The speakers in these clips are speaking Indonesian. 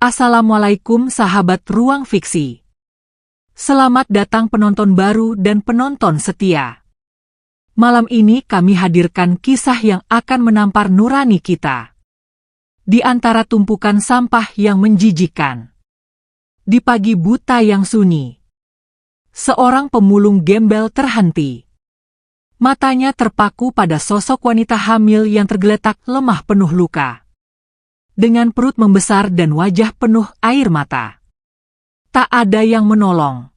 Assalamualaikum sahabat Ruang Fiksi. Selamat datang penonton baru dan penonton setia. Malam ini kami hadirkan kisah yang akan menampar nurani kita. Di antara tumpukan sampah yang menjijikkan. Di pagi buta yang sunyi. Seorang pemulung gembel terhenti. Matanya terpaku pada sosok wanita hamil yang tergeletak lemah penuh luka. Dengan perut membesar dan wajah penuh air mata. Tak ada yang menolong.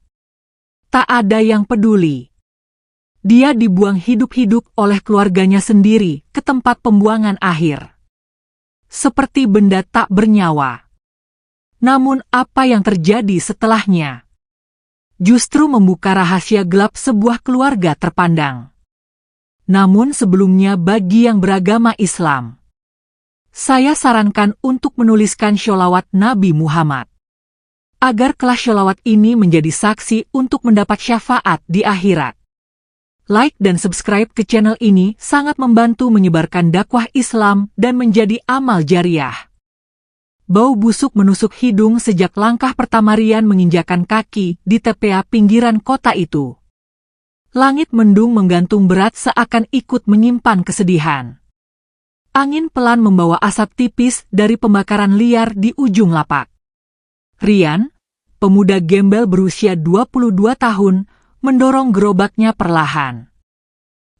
Tak ada yang peduli. Dia dibuang hidup-hidup oleh keluarganya sendiri ke tempat pembuangan akhir. Seperti benda tak bernyawa. Namun apa yang terjadi setelahnya? Justru membuka rahasia gelap sebuah keluarga terpandang. Namun sebelumnya bagi yang beragama Islam, saya sarankan untuk menuliskan sholawat Nabi Muhammad. Agar kelas sholawat ini menjadi saksi untuk mendapat syafaat di akhirat. Like dan subscribe ke channel ini sangat membantu menyebarkan dakwah Islam dan menjadi amal jariah. Bau busuk menusuk hidung sejak langkah pertama Rian menginjakan kaki di TPA pinggiran kota itu. Langit mendung menggantung berat seakan ikut menyimpan kesedihan. Angin pelan membawa asap tipis dari pembakaran liar di ujung lapak. Rian, pemuda gembel berusia 22 tahun, mendorong gerobaknya perlahan.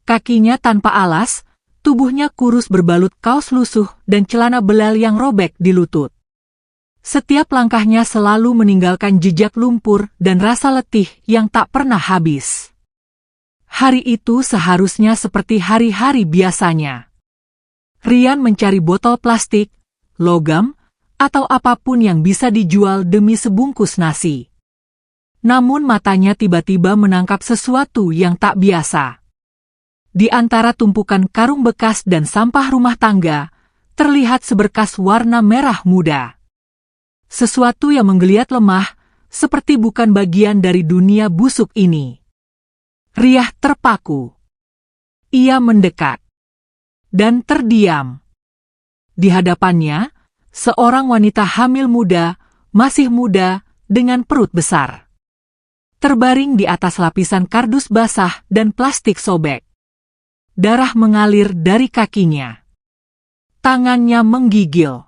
Kakinya tanpa alas, tubuhnya kurus berbalut kaos lusuh dan celana belal yang robek di lutut. Setiap langkahnya selalu meninggalkan jejak lumpur dan rasa letih yang tak pernah habis. Hari itu seharusnya seperti hari-hari biasanya. Rian mencari botol plastik, logam, atau apapun yang bisa dijual demi sebungkus nasi. Namun matanya tiba-tiba menangkap sesuatu yang tak biasa. Di antara tumpukan karung bekas dan sampah rumah tangga, terlihat seberkas warna merah muda. Sesuatu yang menggeliat lemah, seperti bukan bagian dari dunia busuk ini. Rian terpaku. Ia mendekat. Dan terdiam. Di hadapannya, seorang wanita hamil muda, masih muda, dengan perut besar. Terbaring di atas lapisan kardus basah dan plastik sobek. Darah mengalir dari kakinya. Tangannya menggigil.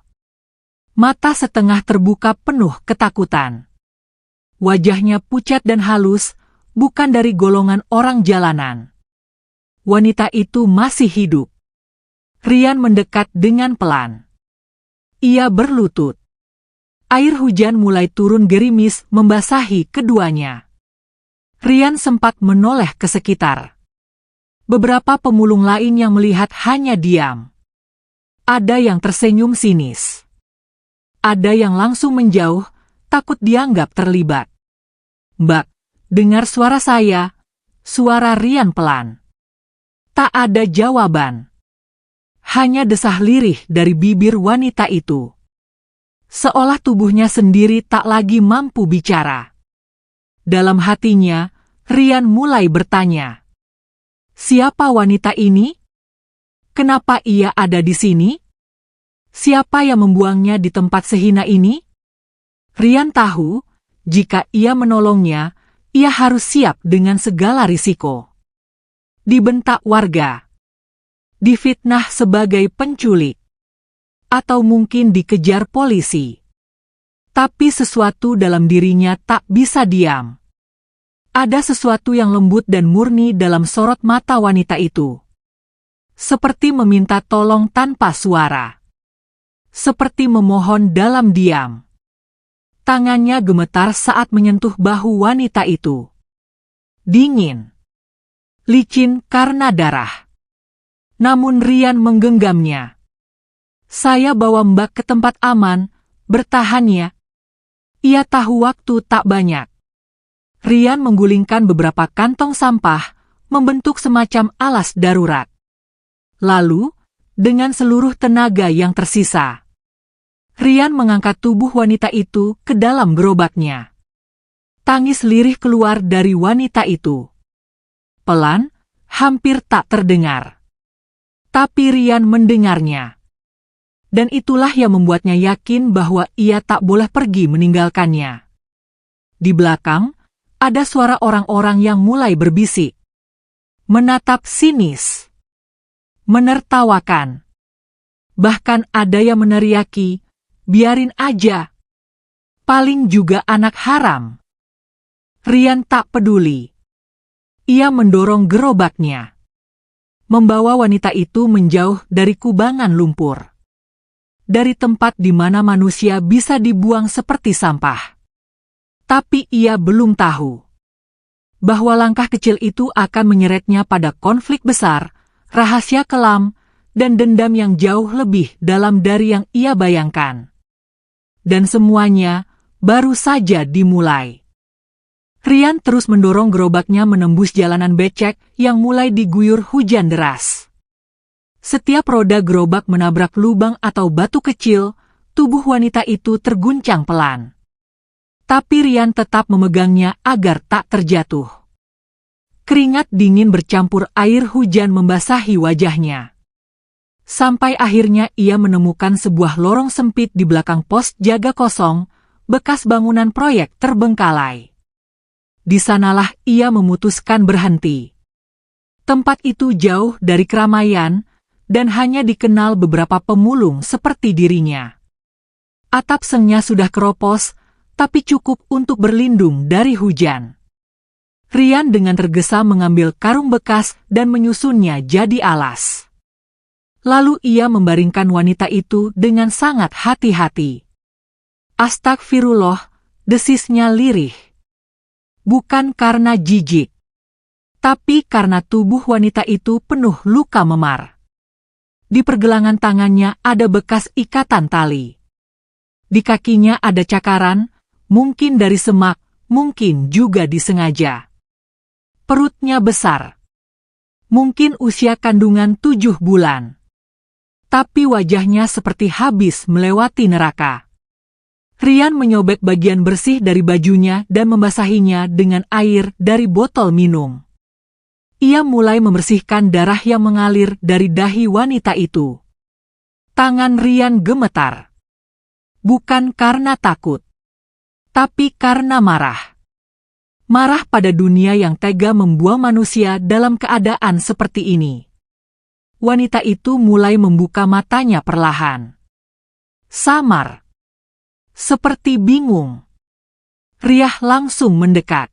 Mata setengah terbuka penuh ketakutan. Wajahnya pucat dan halus, bukan dari golongan orang jalanan. Wanita itu masih hidup. Rian mendekat dengan pelan. Ia berlutut. Air hujan mulai turun gerimis membasahi keduanya. Rian sempat menoleh ke sekitar. Beberapa pemulung lain yang melihat hanya diam. Ada yang tersenyum sinis. Ada yang langsung menjauh, takut dianggap terlibat. "Mbak, dengar suara saya?" Suara Rian pelan. Tak ada jawaban. Hanya desah lirih dari bibir wanita itu. Seolah tubuhnya sendiri tak lagi mampu bicara. Dalam hatinya, Rian mulai bertanya. Siapa wanita ini? Kenapa ia ada di sini? Siapa yang membuangnya di tempat sehina ini? Rian tahu, jika ia menolongnya, ia harus siap dengan segala risiko. Dibentak warga. Difitnah sebagai penculik. Atau mungkin dikejar polisi. Tapi sesuatu dalam dirinya tak bisa diam. Ada sesuatu yang lembut dan murni dalam sorot mata wanita itu. Seperti meminta tolong tanpa suara. Seperti memohon dalam diam. Tangannya gemetar saat menyentuh bahu wanita itu. Dingin. Licin karena darah. Namun Rian menggenggamnya. Saya bawa Mbak ke tempat aman, bertahan ya. Ia tahu waktu tak banyak. Rian menggulingkan beberapa kantong sampah, membentuk semacam alas darurat. Lalu, dengan seluruh tenaga yang tersisa, Rian mengangkat tubuh wanita itu ke dalam gerobaknya. Tangis lirih keluar dari wanita itu. Pelan, hampir tak terdengar. Tapi Rian mendengarnya. Dan itulah yang membuatnya yakin bahwa ia tak boleh pergi meninggalkannya. Di belakang, ada suara orang-orang yang mulai berbisik. Menatap sinis. Menertawakan. Bahkan ada yang meneriaki, biarin aja. Paling juga anak haram. Rian tak peduli. Ia mendorong gerobaknya, membawa wanita itu menjauh dari kubangan lumpur. Dari tempat di mana manusia bisa dibuang seperti sampah. Tapi ia belum tahu bahwa langkah kecil itu akan menyeretnya pada konflik besar, rahasia kelam, dan dendam yang jauh lebih dalam dari yang ia bayangkan. Dan semuanya baru saja dimulai. Rian terus mendorong gerobaknya menembus jalanan becek yang mulai diguyur hujan deras. Setiap roda gerobak menabrak lubang atau batu kecil, tubuh wanita itu terguncang pelan. Tapi Rian tetap memegangnya agar tak terjatuh. Keringat dingin bercampur air hujan membasahi wajahnya. Sampai akhirnya ia menemukan sebuah lorong sempit di belakang pos jaga kosong, bekas bangunan proyek terbengkalai. Di sanalah ia memutuskan berhenti. Tempat itu jauh dari keramaian, dan hanya dikenal beberapa pemulung seperti dirinya. Atap sengnya sudah keropos, tapi cukup untuk berlindung dari hujan. Rian dengan tergesa mengambil karung bekas dan menyusunnya jadi alas. Lalu ia membaringkan wanita itu dengan sangat hati-hati. Astagfirullah, desisnya lirih. Bukan karena jijik, tapi karena tubuh wanita itu penuh luka memar. Di pergelangan tangannya ada bekas ikatan tali. Di kakinya ada cakaran, mungkin dari semak, mungkin juga disengaja. Perutnya besar. Mungkin usia kandungan 7 bulan. Tapi wajahnya seperti habis melewati neraka. Rian menyobek bagian bersih dari bajunya dan membasahinya dengan air dari botol minum. Ia mulai membersihkan darah yang mengalir dari dahi wanita itu. Tangan Rian gemetar. Bukan karena takut, tapi karena marah. Marah pada dunia yang tega membuang manusia dalam keadaan seperti ini. Wanita itu mulai membuka matanya perlahan. Samar. Seperti bingung. Riah langsung mendekat.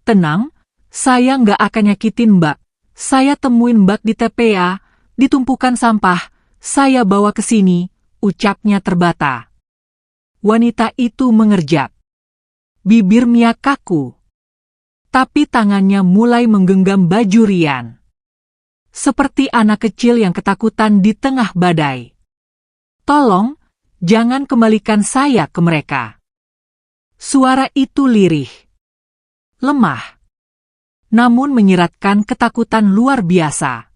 Tenang. Saya nggak akan nyakitin Mbak. Saya temuin Mbak di TPA, di tumpukan sampah. Saya bawa ke sini, ucapnya terbata. Wanita itu mengerjap. Bibir Mia kaku. Tapi tangannya mulai menggenggam baju Rian. Seperti anak kecil yang ketakutan di tengah badai. Tolong, jangan kembalikan saya ke mereka. Suara itu lirih. Lemah. Namun menyiratkan ketakutan luar biasa.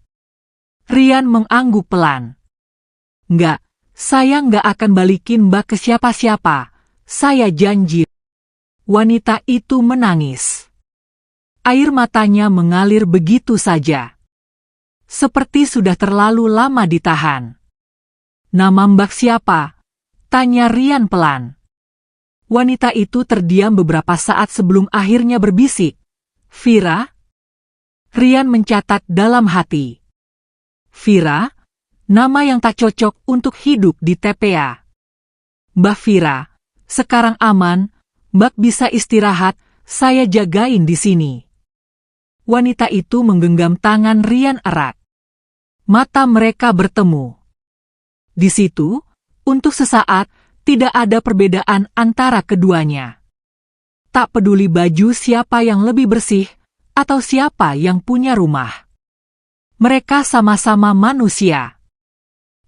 Rian mengangguk pelan. Enggak, saya nggak akan balikin Mbak ke siapa-siapa. Saya janji. Wanita itu menangis. Air matanya mengalir begitu saja. Seperti sudah terlalu lama ditahan. Nama Mbak siapa? Tanya Rian pelan. Wanita itu terdiam beberapa saat sebelum akhirnya berbisik. Vira? Rian mencatat dalam hati. Vira? Nama yang tak cocok untuk hidup di TPA. Mbak Vira, sekarang aman, Mbak bisa istirahat, saya jagain di sini. Wanita itu menggenggam tangan Rian erat. Mata mereka bertemu. Di situ, untuk sesaat, tidak ada perbedaan antara keduanya. Tak peduli baju siapa yang lebih bersih, atau siapa yang punya rumah. Mereka sama-sama manusia.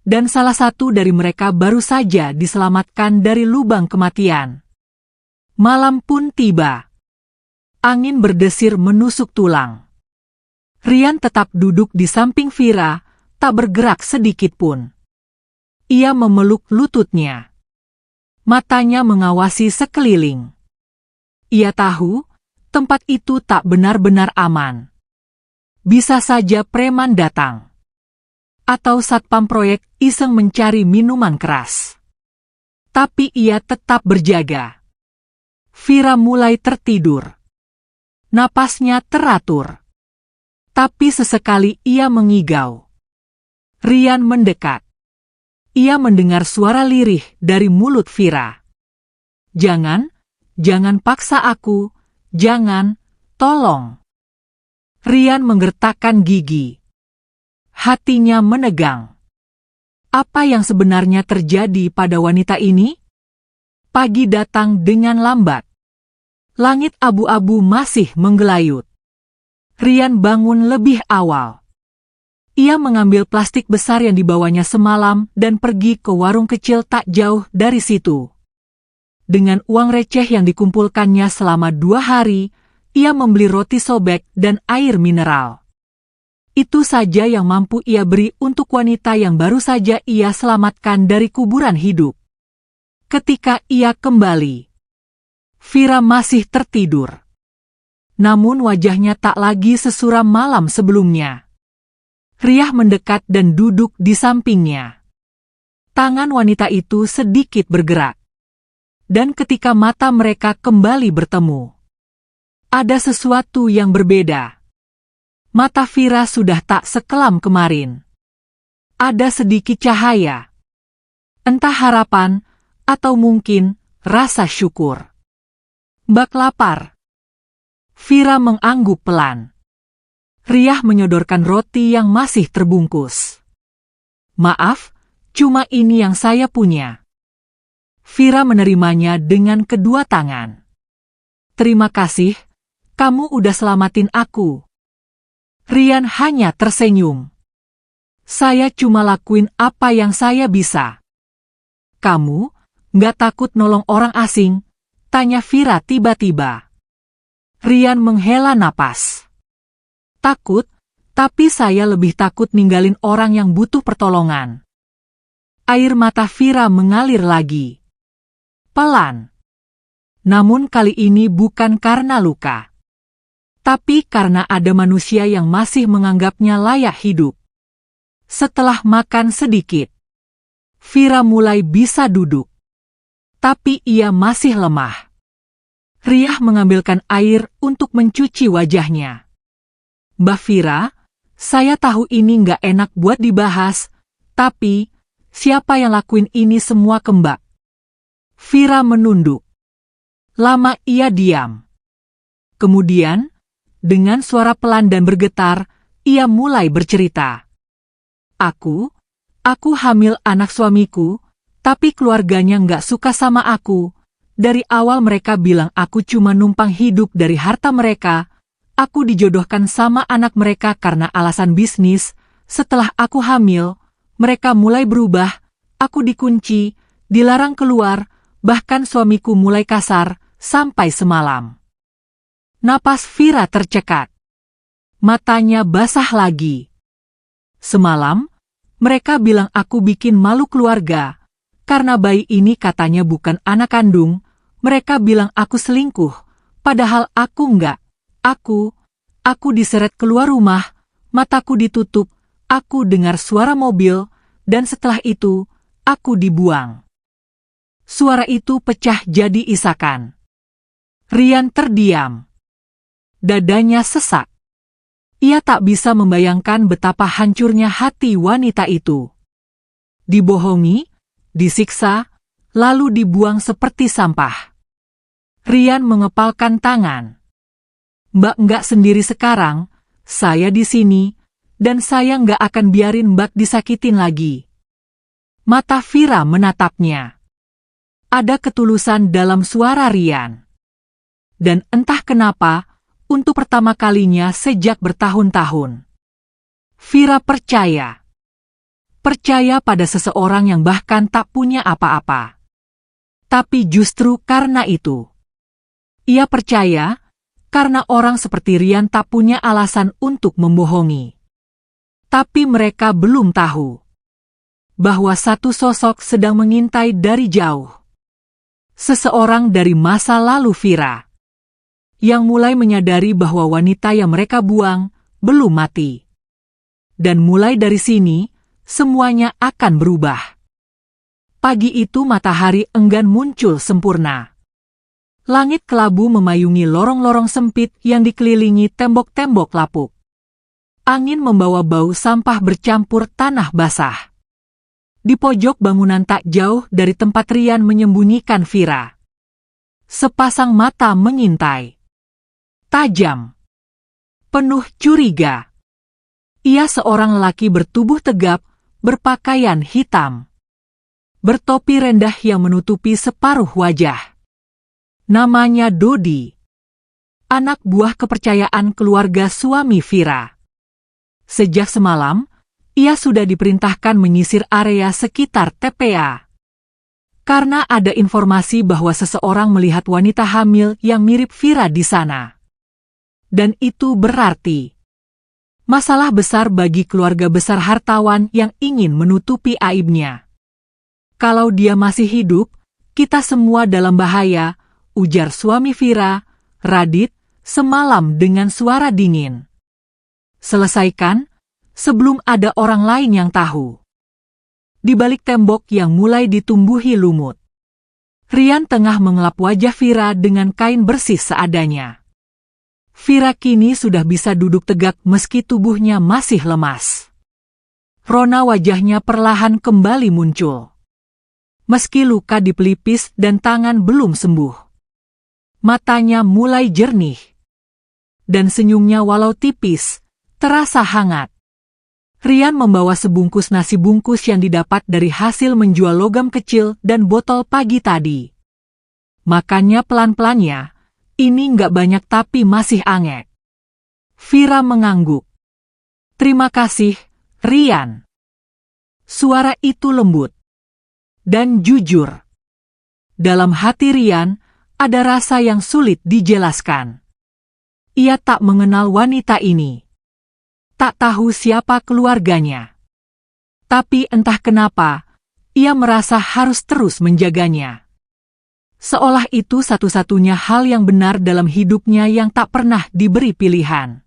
Dan salah satu dari mereka baru saja diselamatkan dari lubang kematian. Malam pun tiba. Angin berdesir menusuk tulang. Rian tetap duduk di samping Vira, tak bergerak sedikit pun. Ia memeluk lututnya. Matanya mengawasi sekeliling. Ia tahu, tempat itu tak benar-benar aman. Bisa saja preman datang. atau satpam proyek iseng mencari minuman keras. Tapi ia tetap berjaga. Vira mulai tertidur. Napasnya teratur. Tapi sesekali ia mengigau. Rian mendekat. Ia mendengar suara lirih dari mulut Vira. Jangan paksa aku, jangan, tolong. Rian menggertakkan gigi. Hatinya menegang. Apa yang sebenarnya terjadi pada wanita ini? Pagi datang dengan lambat. Langit abu-abu masih menggelayut. Rian bangun lebih awal. Ia mengambil plastik besar yang dibawanya semalam dan pergi ke warung kecil tak jauh dari situ. Dengan uang receh yang dikumpulkannya selama 2 hari, ia membeli roti sobek dan air mineral. Itu saja yang mampu ia beri untuk wanita yang baru saja ia selamatkan dari kuburan hidup. Ketika ia kembali, Vira masih tertidur. Namun wajahnya tak lagi sesuram malam sebelumnya. Riah mendekat dan duduk di sampingnya. Tangan wanita itu sedikit bergerak. Dan ketika mata mereka kembali bertemu, ada sesuatu yang berbeda. Mata Vira sudah tak sekelam kemarin. Ada sedikit cahaya. Entah harapan, atau mungkin rasa syukur. Mbak lapar. Vira mengangguk pelan. Riah menyodorkan roti yang masih terbungkus. Maaf, cuma ini yang saya punya. Vira menerimanya dengan kedua tangan. Terima kasih, kamu udah selamatin aku. Rian hanya tersenyum. Saya cuma lakuin apa yang saya bisa. Kamu nggak takut nolong orang asing? Tanya Vira tiba-tiba. Rian menghela napas. Takut, tapi saya lebih takut ninggalin orang yang butuh pertolongan. Air mata Vira mengalir lagi. Pelan. Namun kali ini bukan karena luka. Tapi karena ada manusia yang masih menganggapnya layak hidup. Setelah makan sedikit, Vira mulai bisa duduk. Tapi ia masih lemah. Riah mengambilkan air untuk mencuci wajahnya. Mbak Vira, saya tahu ini nggak enak buat dibahas, tapi siapa yang lakuin ini semua ke Mbak? Vira menunduk. Lama ia diam. Kemudian, dengan suara pelan dan bergetar, ia mulai bercerita. Aku hamil anak suamiku, tapi keluarganya nggak suka sama aku. Dari awal mereka bilang aku cuma numpang hidup dari harta mereka. Aku dijodohkan sama anak mereka karena alasan bisnis. Setelah aku hamil, mereka mulai berubah. Aku dikunci, dilarang keluar, bahkan suamiku mulai kasar, sampai semalam. Napas Vira tercekat. Matanya basah lagi. Semalam, mereka bilang aku bikin malu keluarga. Karena bayi ini katanya bukan anak kandung, mereka bilang aku selingkuh. Padahal aku enggak. Aku diseret keluar rumah, mataku ditutup, aku dengar suara mobil, dan setelah itu, aku dibuang. Suara itu pecah jadi isakan. Rian terdiam. Dadanya sesak. Ia tak bisa membayangkan betapa hancurnya hati wanita itu. Dibohongi, disiksa, lalu dibuang seperti sampah. Rian mengepalkan tangan. Mbak nggak sendiri sekarang, saya di sini, dan saya nggak akan biarin Mbak disakitin lagi. Mata Vira menatapnya. Ada ketulusan dalam suara Rian. Dan entah kenapa, untuk pertama kalinya sejak bertahun-tahun, Vira percaya. Percaya pada seseorang yang bahkan tak punya apa-apa. Tapi justru karena itu, ia percaya karena orang seperti Rian tak punya alasan untuk membohongi. Tapi mereka belum tahu bahwa satu sosok sedang mengintai dari jauh. Seseorang dari masa lalu Vira, yang mulai menyadari bahwa wanita yang mereka buang belum mati. Dan mulai dari sini, semuanya akan berubah. Pagi itu matahari enggan muncul sempurna. Langit kelabu memayungi lorong-lorong sempit yang dikelilingi tembok-tembok lapuk. Angin membawa bau sampah bercampur tanah basah. Di pojok bangunan tak jauh dari tempat Rian menyembunyikan Vira. Sepasang mata mengintai. Tajam. Penuh curiga. Ia seorang lelaki bertubuh tegap, berpakaian hitam. Bertopi rendah yang menutupi separuh wajah. Namanya Dodi. Anak buah kepercayaan keluarga suami Vira. Sejak semalam, ia sudah diperintahkan menyisir area sekitar TPA. Karena ada informasi bahwa seseorang melihat wanita hamil yang mirip Vira di sana. Dan itu berarti masalah besar bagi keluarga besar hartawan yang ingin menutupi aibnya. Kalau dia masih hidup, kita semua dalam bahaya, ujar suami Vira, Radit, semalam dengan suara dingin. Selesaikan, sebelum ada orang lain yang tahu. Di balik tembok yang mulai ditumbuhi lumut, Rian tengah mengelap wajah Vira dengan kain bersih seadanya. Vira kini sudah bisa duduk tegak meski tubuhnya masih lemas. Rona wajahnya perlahan kembali muncul. Meski luka di pelipis dan tangan belum sembuh. Matanya mulai jernih. Dan senyumnya walau tipis, terasa hangat. Rian membawa sebungkus nasi bungkus yang didapat dari hasil menjual logam kecil dan botol pagi tadi. Makannya pelan-pelannya, ini nggak banyak tapi masih anget. Vira mengangguk. Terima kasih, Rian. Suara itu lembut. Dan jujur. Dalam hati Rian, ada rasa yang sulit dijelaskan. Ia tak mengenal wanita ini. Tak tahu siapa keluarganya. Tapi entah kenapa, ia merasa harus terus menjaganya. Seolah itu satu-satunya hal yang benar dalam hidupnya yang tak pernah diberi pilihan.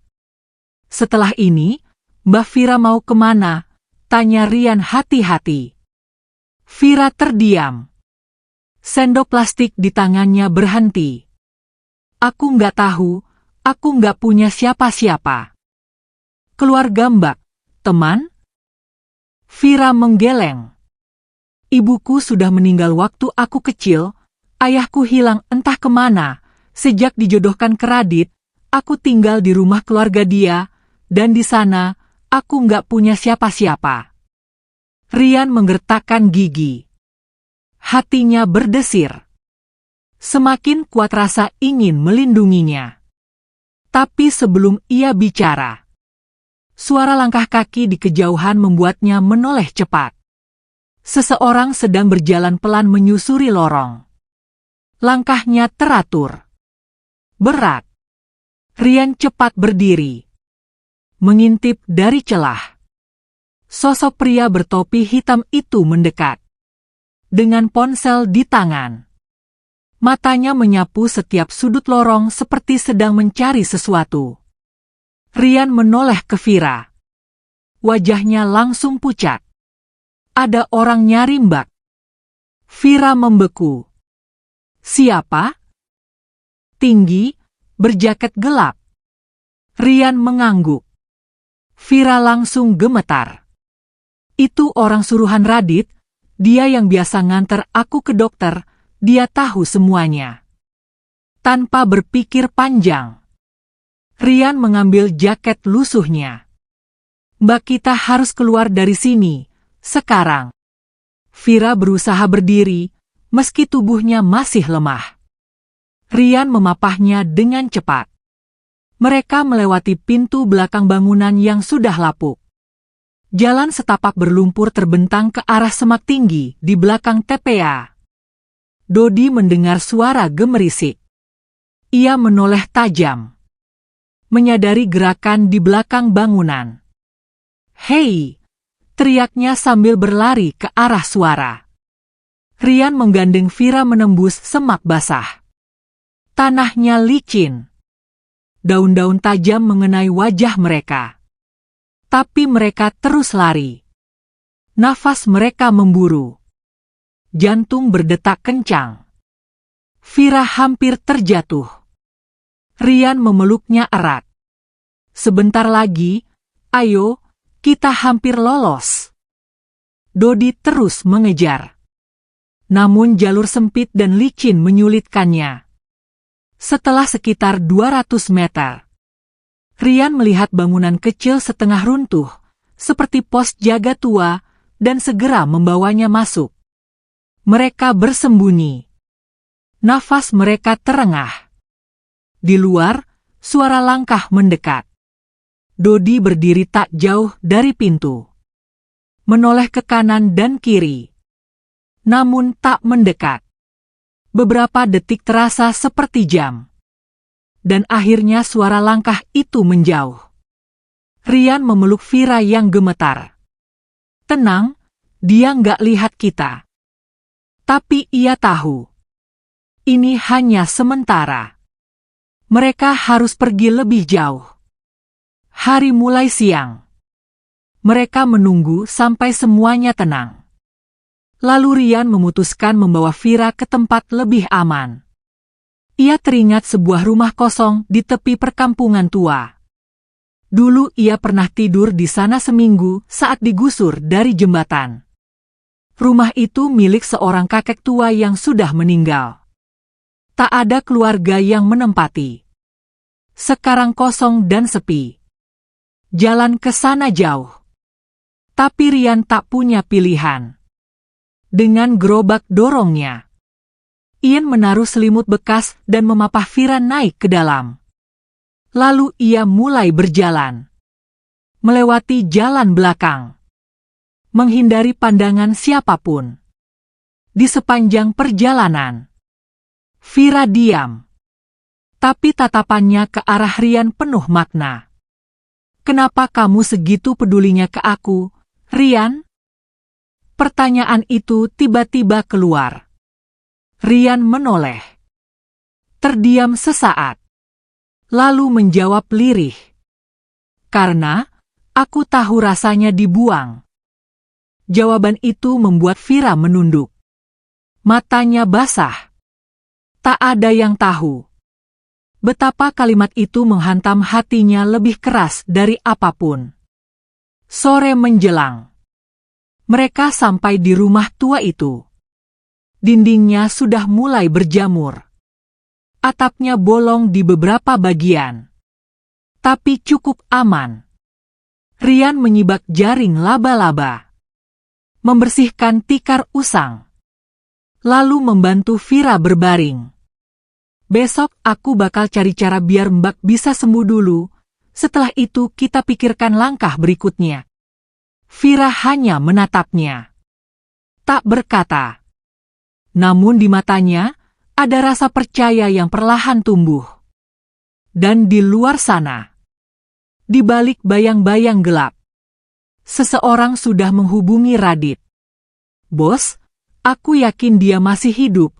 Setelah ini, Mbak Vira mau kemana? Tanya Rian hati-hati. Vira terdiam. Sendok plastik di tangannya berhenti. Aku nggak tahu, aku nggak punya siapa-siapa. Keluarga Mbak, teman? Vira menggeleng. Ibuku sudah meninggal waktu aku kecil, ayahku hilang entah kemana, sejak dijodohkan ke Radit, aku tinggal di rumah keluarga dia, dan di sana, aku nggak punya siapa-siapa. Rian menggertakkan gigi. Hatinya berdesir. Semakin kuat rasa ingin melindunginya. Tapi sebelum ia bicara, suara langkah kaki di kejauhan membuatnya menoleh cepat. Seseorang sedang berjalan pelan menyusuri lorong. Langkahnya teratur. Berat. Rian cepat berdiri. Mengintip dari celah. Sosok pria bertopi hitam itu mendekat. Dengan ponsel di tangan. Matanya menyapu setiap sudut lorong seperti sedang mencari sesuatu. Rian menoleh ke Vira. Wajahnya langsung pucat. Ada orang nyari Mbak. Vira membeku. Siapa? Tinggi, berjaket gelap. Rian mengangguk. Vira langsung gemetar. Itu orang suruhan Radit, dia yang biasa nganter aku ke dokter, dia tahu semuanya. Tanpa berpikir panjang, Rian mengambil jaket lusuhnya. Mbak, kita harus keluar dari sini, sekarang. Vira berusaha berdiri, meski tubuhnya masih lemah. Rian memapahnya dengan cepat. Mereka melewati pintu belakang bangunan yang sudah lapuk. Jalan setapak berlumpur terbentang ke arah semak tinggi di belakang TPA. Dodi mendengar suara gemerisik. Ia menoleh tajam. Menyadari gerakan di belakang bangunan. Hei! Teriaknya sambil berlari ke arah suara. Rian menggandeng Vira menembus semak basah. Tanahnya licin. Daun-daun tajam mengenai wajah mereka. Tapi mereka terus lari. Nafas mereka memburu. Jantung berdetak kencang. Vira hampir terjatuh. Rian memeluknya erat. Sebentar lagi, ayo, kita hampir lolos. Dodi terus mengejar. Namun jalur sempit dan licin menyulitkannya. Setelah sekitar 200 meter, Rian melihat bangunan kecil setengah runtuh, seperti pos jaga tua, dan segera membawanya masuk. Mereka bersembunyi. Nafas mereka terengah. Di luar, suara langkah mendekat. Dodi berdiri tak jauh dari pintu. Menoleh ke kanan dan kiri. Namun tak mendekat. Beberapa detik terasa seperti jam. Dan akhirnya suara langkah itu menjauh. Rian memeluk Vira yang gemetar. Tenang, dia nggak lihat kita. Tapi ia tahu. Ini hanya sementara. Mereka harus pergi lebih jauh. Hari mulai siang. Mereka menunggu sampai semuanya tenang. Lalu Rian memutuskan membawa Vira ke tempat lebih aman. Ia teringat sebuah rumah kosong di tepi perkampungan tua. Dulu ia pernah tidur di sana seminggu saat digusur dari jembatan. Rumah itu milik seorang kakek tua yang sudah meninggal. Tak ada keluarga yang menempati. Sekarang kosong dan sepi. Jalan ke sana jauh. Tapi Rian tak punya pilihan. Dengan gerobak dorongnya, Ian menaruh selimut bekas dan memapah Vira naik ke dalam. Lalu ia mulai berjalan. Melewati jalan belakang. Menghindari pandangan siapapun. Di sepanjang perjalanan, Vira diam. Tapi tatapannya ke arah Rian penuh makna. Kenapa kamu segitu pedulinya ke aku, Rian? Pertanyaan itu tiba-tiba keluar. Rian menoleh. Terdiam sesaat. Lalu menjawab lirih. Karena aku tahu rasanya dibuang. Jawaban itu membuat Vira menunduk. Matanya basah. Tak ada yang tahu betapa kalimat itu menghantam hatinya lebih keras dari apapun. Sore menjelang. Mereka sampai di rumah tua itu. Dindingnya sudah mulai berjamur. Atapnya bolong di beberapa bagian. Tapi cukup aman. Rian menyibak jaring laba-laba. Membersihkan tikar usang. Lalu membantu Vira berbaring. Besok aku bakal cari cara biar Mbak bisa sembuh dulu. Setelah itu kita pikirkan langkah berikutnya. Vira hanya menatapnya. Tak berkata. Namun di matanya, ada rasa percaya yang perlahan tumbuh. Dan di luar sana, di balik bayang-bayang gelap, seseorang sudah menghubungi Radit. Bos, aku yakin dia masih hidup,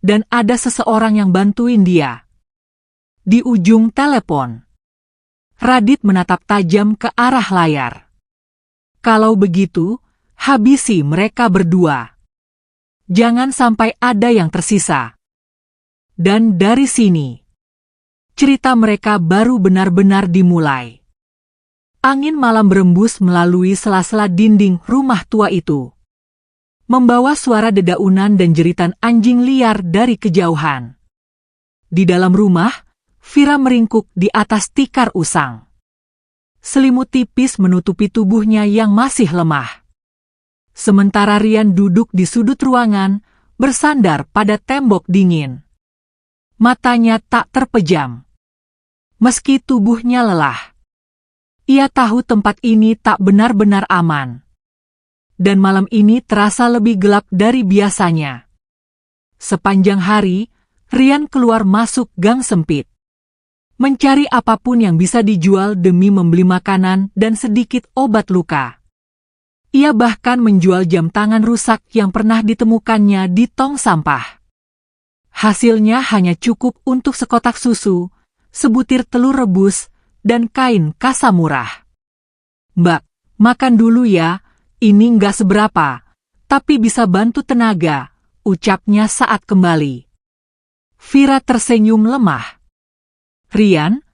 dan ada seseorang yang bantuin dia. Di ujung telepon, Radit menatap tajam ke arah layar. Kalau begitu, habisi mereka berdua. Jangan sampai ada yang tersisa. Dan dari sini, cerita mereka baru benar-benar dimulai. Angin malam berembus melalui sela-sela dinding rumah tua itu. Membawa suara dedaunan dan jeritan anjing liar dari kejauhan. Di dalam rumah, Vira meringkuk di atas tikar usang. Selimut tipis menutupi tubuhnya yang masih lemah. Sementara Rian duduk di sudut ruangan, bersandar pada tembok dingin. Matanya tak terpejam. Meski tubuhnya lelah. Ia tahu tempat ini tak benar-benar aman. Dan malam ini terasa lebih gelap dari biasanya. Sepanjang hari, Rian keluar masuk gang sempit. Mencari apapun yang bisa dijual demi membeli makanan dan sedikit obat luka. Ia bahkan menjual jam tangan rusak yang pernah ditemukannya di tong sampah. Hasilnya hanya cukup untuk sekotak susu, sebutir telur rebus, dan kain kasa murah. Mbak, makan dulu ya, Ini nggak seberapa, tapi bisa bantu tenaga, ucapnya saat kembali. Vira tersenyum lemah. Rian,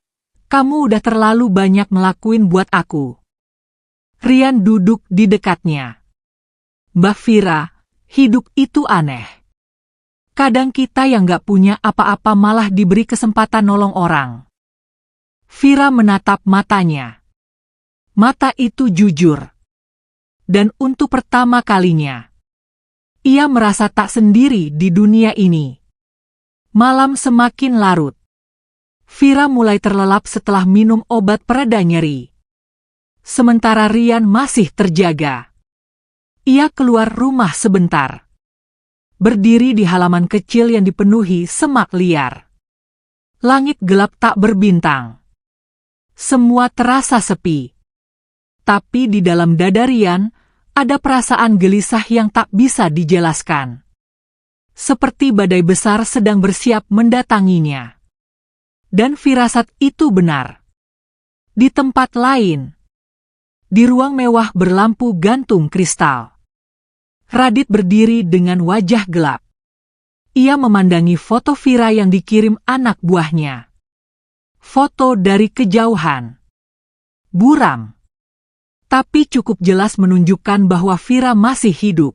kamu udah terlalu banyak ngelakuin buat aku. Rian duduk di dekatnya. Mbak Vira, hidup itu aneh. Kadang kita yang nggak punya apa-apa malah diberi kesempatan nolong orang. Vira menatap matanya. Mata itu jujur. Dan untuk pertama kalinya, ia merasa tak sendiri di dunia ini. Malam semakin larut. Vira mulai terlelap setelah minum obat pereda nyeri. Sementara Rian masih terjaga. Ia keluar rumah sebentar. Berdiri di halaman kecil yang dipenuhi semak liar. Langit gelap tak berbintang. Semua terasa sepi. Tapi di dalam dada Rian, ada perasaan gelisah yang tak bisa dijelaskan. Seperti badai besar sedang bersiap mendatanginya. Dan firasat itu benar. Di tempat lain, di ruang mewah berlampu gantung kristal, Radit berdiri dengan wajah gelap. Ia memandangi foto Vira yang dikirim anak buahnya. Foto dari kejauhan. Buram. Tapi cukup jelas menunjukkan bahwa Vira masih hidup.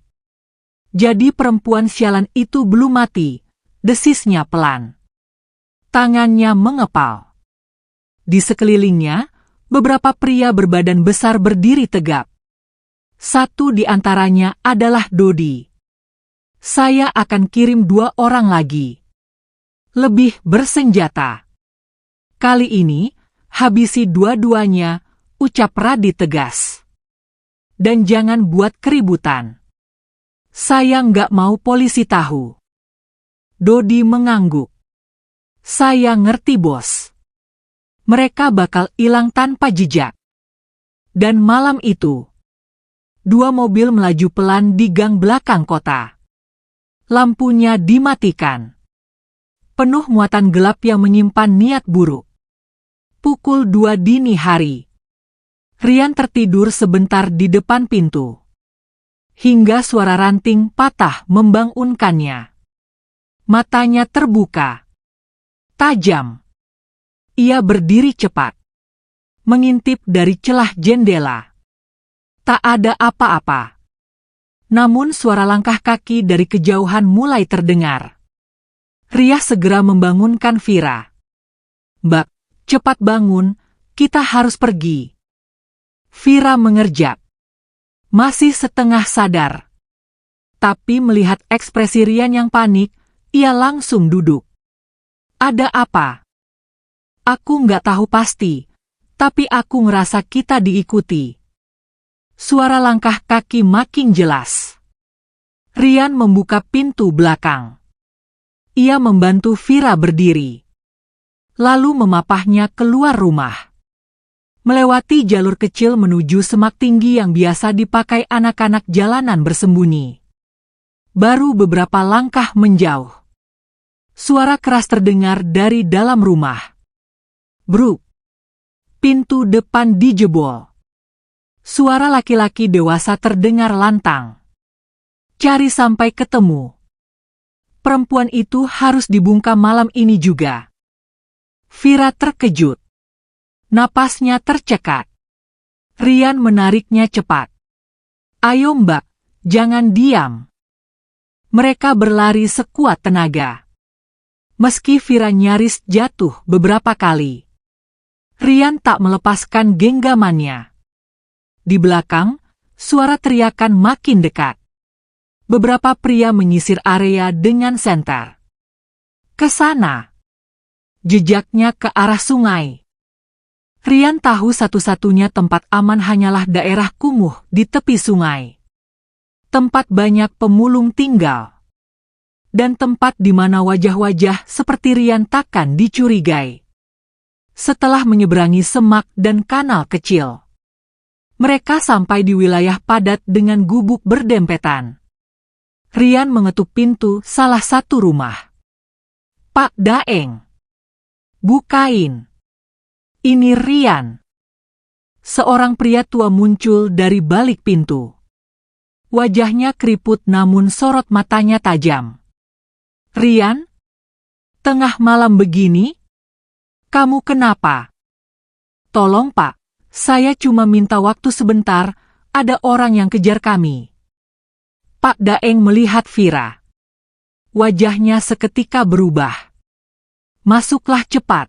Jadi perempuan sialan itu belum mati, desisnya pelan. Tangannya mengepal. Di sekelilingnya, beberapa pria berbadan besar berdiri tegap. Satu di antaranya adalah Dodi. Saya akan kirim 2 orang lagi. Lebih bersenjata. Kali ini, habisi dua-duanya, ucap Radit tegas. Dan jangan buat keributan. Saya nggak mau polisi tahu. Dodi mengangguk. Saya ngerti, bos. Mereka bakal hilang tanpa jejak. Dan malam itu, 2 mobil melaju pelan di gang belakang kota. Lampunya dimatikan. Penuh muatan gelap yang menyimpan niat buruk. Pukul 2 dini hari. Rian tertidur sebentar di depan pintu. Hingga suara ranting patah membangunkannya. Matanya terbuka. Tajam. Ia berdiri cepat. Mengintip dari celah jendela. Tak ada apa-apa. Namun suara langkah kaki dari kejauhan mulai terdengar. Ria segera membangunkan Vira. Mbak, cepat bangun, kita harus pergi. Vira mengerjap. Masih setengah sadar. Tapi melihat ekspresi Rian yang panik, ia langsung duduk. Ada apa? Aku nggak tahu pasti, tapi aku ngerasa kita diikuti. Suara langkah kaki makin jelas. Rian membuka pintu belakang. Ia membantu Vira berdiri. Lalu memapahnya keluar rumah. Melewati jalur kecil menuju semak tinggi yang biasa dipakai anak-anak jalanan bersembunyi. Baru beberapa langkah menjauh. Suara keras terdengar dari dalam rumah. Bruk. Pintu depan dijebol. Suara laki-laki dewasa terdengar lantang. Cari sampai ketemu. Perempuan itu harus dibungkam malam ini juga. Vira terkejut. Napasnya tercekat. Rian menariknya cepat. Ayo mbak, jangan diam. Mereka berlari sekuat tenaga. Meski Vira nyaris jatuh beberapa kali, Rian tak melepaskan genggamannya. Di belakang, suara teriakan makin dekat. Beberapa pria menyisir area dengan senter. Ke sana. Jejaknya ke arah sungai. Rian tahu satu-satunya tempat aman hanyalah daerah kumuh di tepi sungai. Tempat banyak pemulung tinggal. Dan tempat di mana wajah-wajah seperti Rian takkan dicurigai. Setelah menyeberangi semak dan kanal kecil, mereka sampai di wilayah padat dengan gubuk berdempetan. Rian mengetuk pintu salah satu rumah. Pak Daeng. Bukain. Ini Rian. Seorang pria tua muncul dari balik pintu. Wajahnya keriput namun sorot matanya tajam. Rian? Tengah malam begini? Kamu kenapa? Tolong Pak, saya cuma minta waktu sebentar, ada orang yang kejar kami. Pak Daeng melihat Vira. Wajahnya seketika berubah. Masuklah cepat.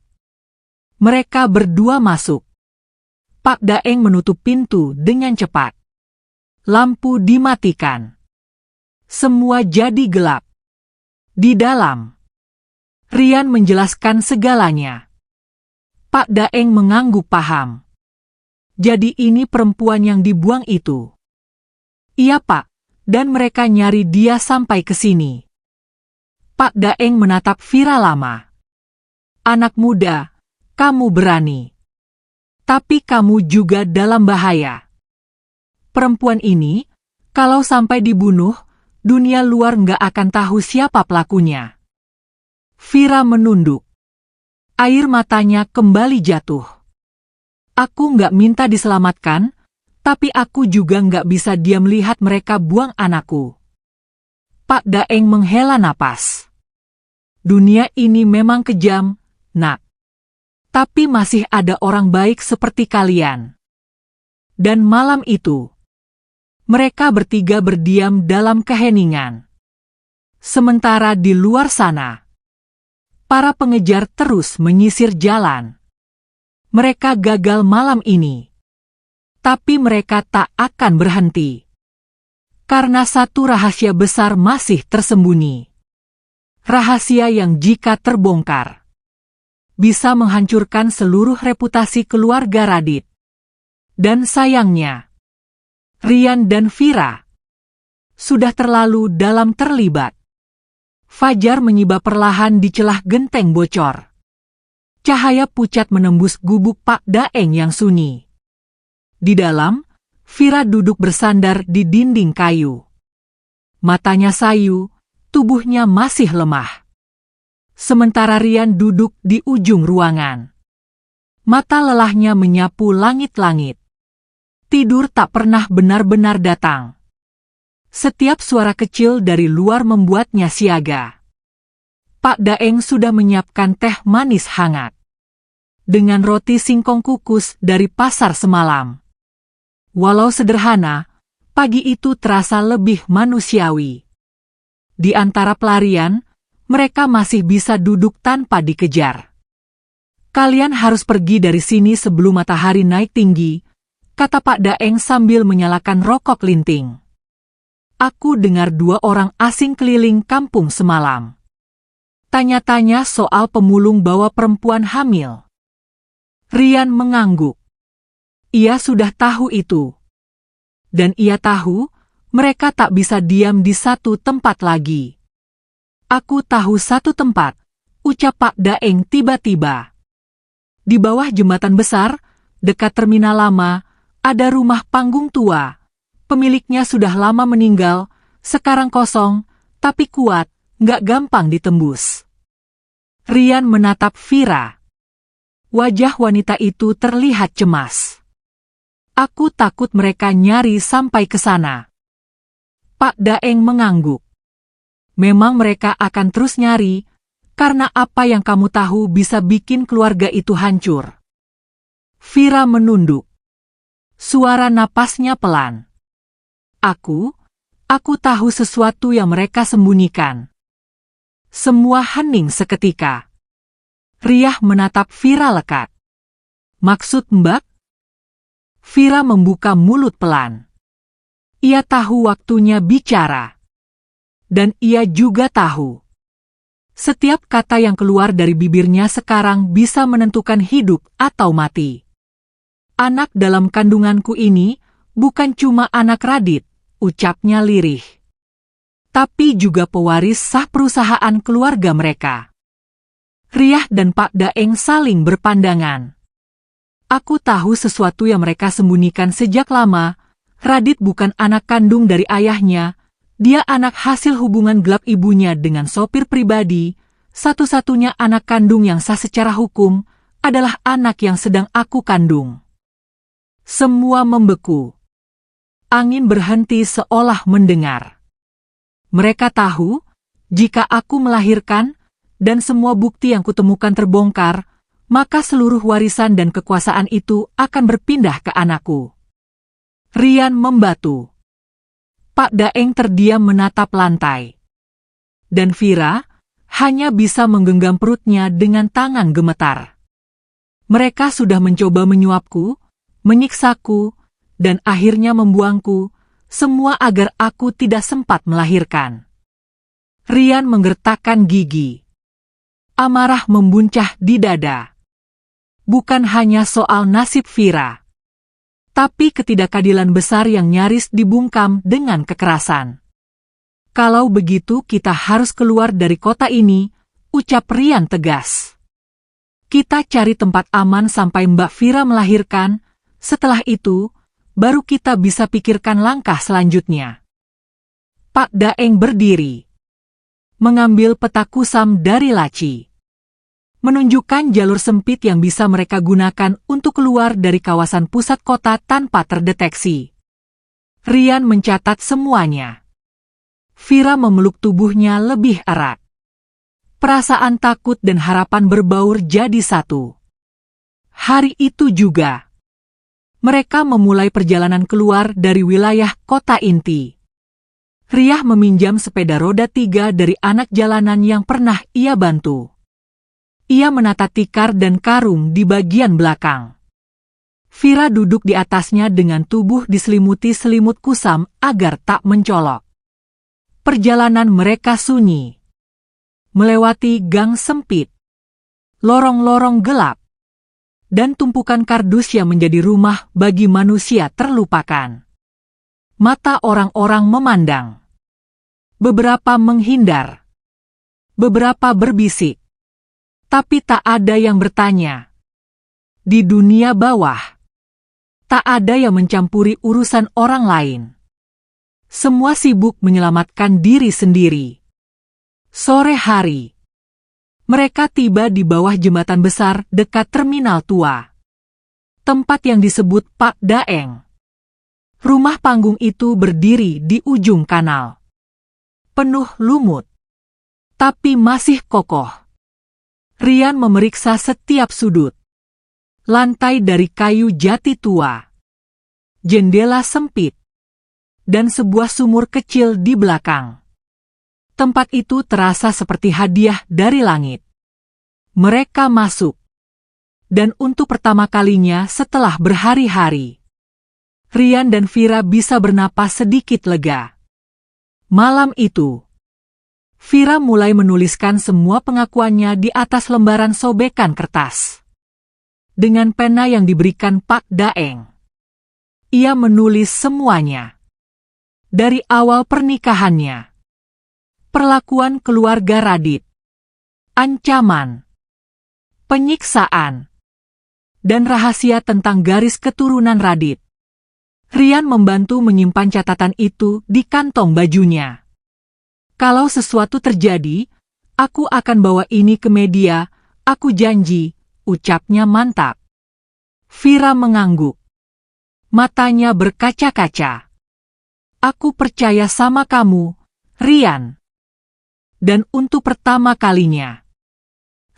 Mereka berdua masuk. Pak Daeng menutup pintu dengan cepat. Lampu dimatikan. Semua jadi gelap. Di dalam, Rian menjelaskan segalanya. Pak Daeng mengangguk paham. Jadi ini perempuan yang dibuang itu. Iya Pak, dan mereka nyari dia sampai ke sini. Pak Daeng menatap Vira lama. Anak muda, kamu berani. Tapi kamu juga dalam bahaya. Perempuan ini, kalau sampai dibunuh, dunia luar nggak akan tahu siapa pelakunya. Vira menunduk. Air matanya kembali jatuh. Aku nggak minta diselamatkan, tapi aku juga nggak bisa diam lihat mereka buang anakku. Pak Daeng menghela napas. Dunia ini memang kejam, Nak. Tapi masih ada orang baik seperti kalian. Dan malam itu, mereka bertiga berdiam dalam keheningan. Sementara di luar sana, para pengejar terus menyisir jalan. Mereka gagal malam ini. Tapi mereka tak akan berhenti. Karena satu rahasia besar masih tersembunyi. Rahasia yang jika terbongkar, bisa menghancurkan seluruh reputasi keluarga Radit. Dan sayangnya, Rian dan Vira sudah terlalu dalam terlibat. Fajar menyibak perlahan di celah genteng bocor. Cahaya pucat menembus gubuk Pak Daeng yang sunyi. Di dalam, Vira duduk bersandar di dinding kayu. Matanya sayu, tubuhnya masih lemah. Sementara Rian duduk di ujung ruangan. Mata lelahnya menyapu langit-langit. Tidur tak pernah benar-benar datang. Setiap suara kecil dari luar membuatnya siaga. Pak Daeng sudah menyiapkan teh manis hangat. Dengan roti singkong kukus dari pasar semalam. Walau sederhana, pagi itu terasa lebih manusiawi. Di antara pelarian, mereka masih bisa duduk tanpa dikejar. Kalian harus pergi dari sini sebelum matahari naik tinggi, kata Pak Daeng sambil menyalakan rokok linting. Aku dengar 2 orang asing keliling kampung semalam. Tanya-tanya soal pemulung bawa perempuan hamil. Rian mengangguk. Ia sudah tahu itu. Dan ia tahu, mereka tak bisa diam di satu tempat lagi. Aku tahu satu tempat, ucap Pak Daeng tiba-tiba. Di bawah jembatan besar, dekat terminal lama, ada rumah panggung tua. Pemiliknya sudah lama meninggal, sekarang kosong, tapi kuat, nggak gampang ditembus. Rian menatap Vira. Wajah wanita itu terlihat cemas. Aku takut mereka nyari sampai ke sana. Pak Daeng mengangguk. Memang mereka akan terus nyari, karena apa yang kamu tahu bisa bikin keluarga itu hancur. Vira menunduk. Suara napasnya pelan. Aku tahu sesuatu yang mereka sembunyikan. Semua hening seketika. Riah menatap Vira lekat. Maksud Mbak? Vira membuka mulut pelan. Ia tahu waktunya bicara. Dan ia juga tahu. Setiap kata yang keluar dari bibirnya sekarang bisa menentukan hidup atau mati. Anak dalam kandunganku ini bukan cuma anak Radit, ucapnya lirih. Tapi juga pewaris sah perusahaan keluarga mereka. Riah dan Pak Daeng saling berpandangan. Aku tahu sesuatu yang mereka sembunyikan sejak lama. Radit bukan anak kandung dari ayahnya. Dia anak hasil hubungan gelap ibunya dengan sopir pribadi. Satu-satunya anak kandung yang sah secara hukum adalah anak yang sedang aku kandung. Semua membeku. Angin berhenti seolah mendengar. Mereka tahu, jika aku melahirkan, dan semua bukti yang kutemukan terbongkar, maka seluruh warisan dan kekuasaan itu akan berpindah ke anakku. Rian membatu. Pak Daeng terdiam menatap lantai. Dan Vira hanya bisa menggenggam perutnya dengan tangan gemetar. Mereka sudah mencoba menyuapku, menyiksaku, dan akhirnya membuangku, semua agar aku tidak sempat melahirkan. Rian menggertakkan gigi. Amarah membuncah di dada. Bukan hanya soal nasib Vira, tapi ketidakadilan besar yang nyaris dibungkam dengan kekerasan. Kalau begitu kita harus keluar dari kota ini, ucap Rian tegas. Kita cari tempat aman sampai Mbak Vira melahirkan, setelah itu, baru kita bisa pikirkan langkah selanjutnya. Pak Daeng berdiri. Mengambil peta kusam dari laci. Menunjukkan jalur sempit yang bisa mereka gunakan untuk keluar dari kawasan pusat kota tanpa terdeteksi. Rian mencatat semuanya. Vira memeluk tubuhnya lebih erat. Perasaan takut dan harapan berbaur jadi satu. Hari itu juga, mereka memulai perjalanan keluar dari wilayah kota inti. Riah meminjam sepeda roda 3 dari anak jalanan yang pernah ia bantu. Ia menata tikar dan karung di bagian belakang. Vira duduk di atasnya dengan tubuh diselimuti selimut kusam agar tak mencolok. Perjalanan mereka sunyi. Melewati gang sempit, lorong-lorong gelap, dan tumpukan kardus yang menjadi rumah bagi manusia terlupakan. Mata orang-orang memandang. Beberapa menghindar. Beberapa berbisik. Tapi tak ada yang bertanya. Di dunia bawah, tak ada yang mencampuri urusan orang lain. Semua sibuk menyelamatkan diri sendiri. Sore hari, mereka tiba di bawah jembatan besar dekat terminal tua. Tempat yang disebut Pak Daeng. Rumah panggung itu berdiri di ujung kanal. Penuh lumut, tapi masih kokoh. Rian memeriksa setiap sudut. Lantai dari kayu jati tua. Jendela sempit. Dan sebuah sumur kecil di belakang. Tempat itu terasa seperti hadiah dari langit. Mereka masuk. Dan untuk pertama kalinya setelah berhari-hari, Rian dan Vira bisa bernapas sedikit lega. Malam itu, Vira mulai menuliskan semua pengakuannya di atas lembaran sobekan kertas. Dengan pena yang diberikan Pak Daeng. Ia menulis semuanya. Dari awal pernikahannya. Perlakuan keluarga Radit. Ancaman. Penyiksaan. Dan rahasia tentang garis keturunan Radit. Rian membantu menyimpan catatan itu di kantong bajunya. Kalau sesuatu terjadi, aku akan bawa ini ke media, aku janji, ucapnya mantap. Vira mengangguk. Matanya berkaca-kaca. Aku percaya sama kamu, Rian. Dan untuk pertama kalinya,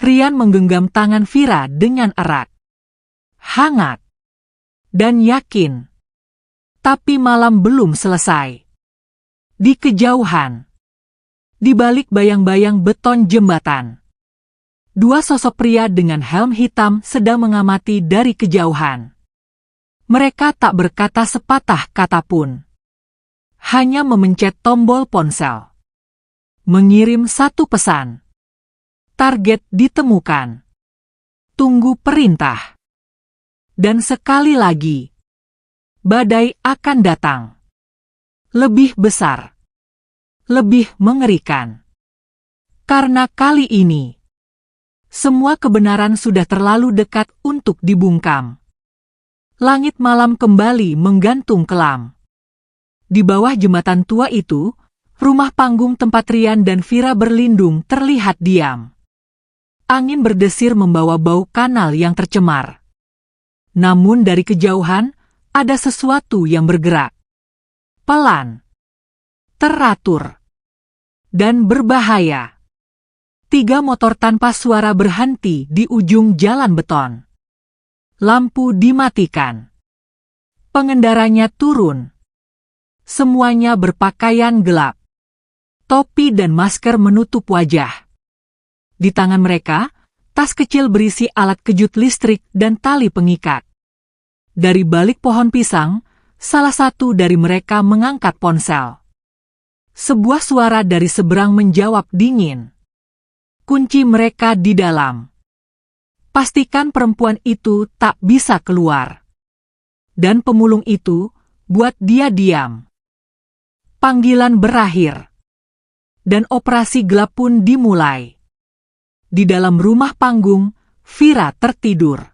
Rian menggenggam tangan Vira dengan erat. Hangat. Dan yakin. Tapi malam belum selesai. Di kejauhan. Di balik bayang-bayang beton jembatan. Dua sosok pria dengan helm hitam sedang mengamati dari kejauhan. Mereka tak berkata sepatah kata pun. Hanya memencet tombol ponsel. Mengirim satu pesan. Target ditemukan. Tunggu perintah. Dan sekali lagi. Badai akan datang. Lebih besar. Lebih mengerikan. Karena kali ini, semua kebenaran sudah terlalu dekat untuk dibungkam. Langit malam kembali menggantung kelam. Di bawah jembatan tua itu, rumah panggung tempat Rian dan Vira berlindung terlihat diam. Angin berdesir membawa bau kanal yang tercemar. Namun dari kejauhan, ada sesuatu yang bergerak. pelan, teratur, dan berbahaya. 3 motor tanpa suara berhenti di ujung jalan beton. Lampu dimatikan. Pengendaranya turun. Semuanya berpakaian gelap. Topi dan masker menutup wajah. Di tangan mereka, tas kecil berisi alat kejut listrik dan tali pengikat. Dari balik pohon pisang, salah satu dari mereka mengangkat ponsel. Sebuah suara dari seberang menjawab dingin. Kunci mereka di dalam. Pastikan perempuan itu tak bisa keluar. Dan pemulung itu, buat dia diam. Panggilan berakhir. Dan operasi gelap pun dimulai. Di dalam rumah panggung, Vira tertidur.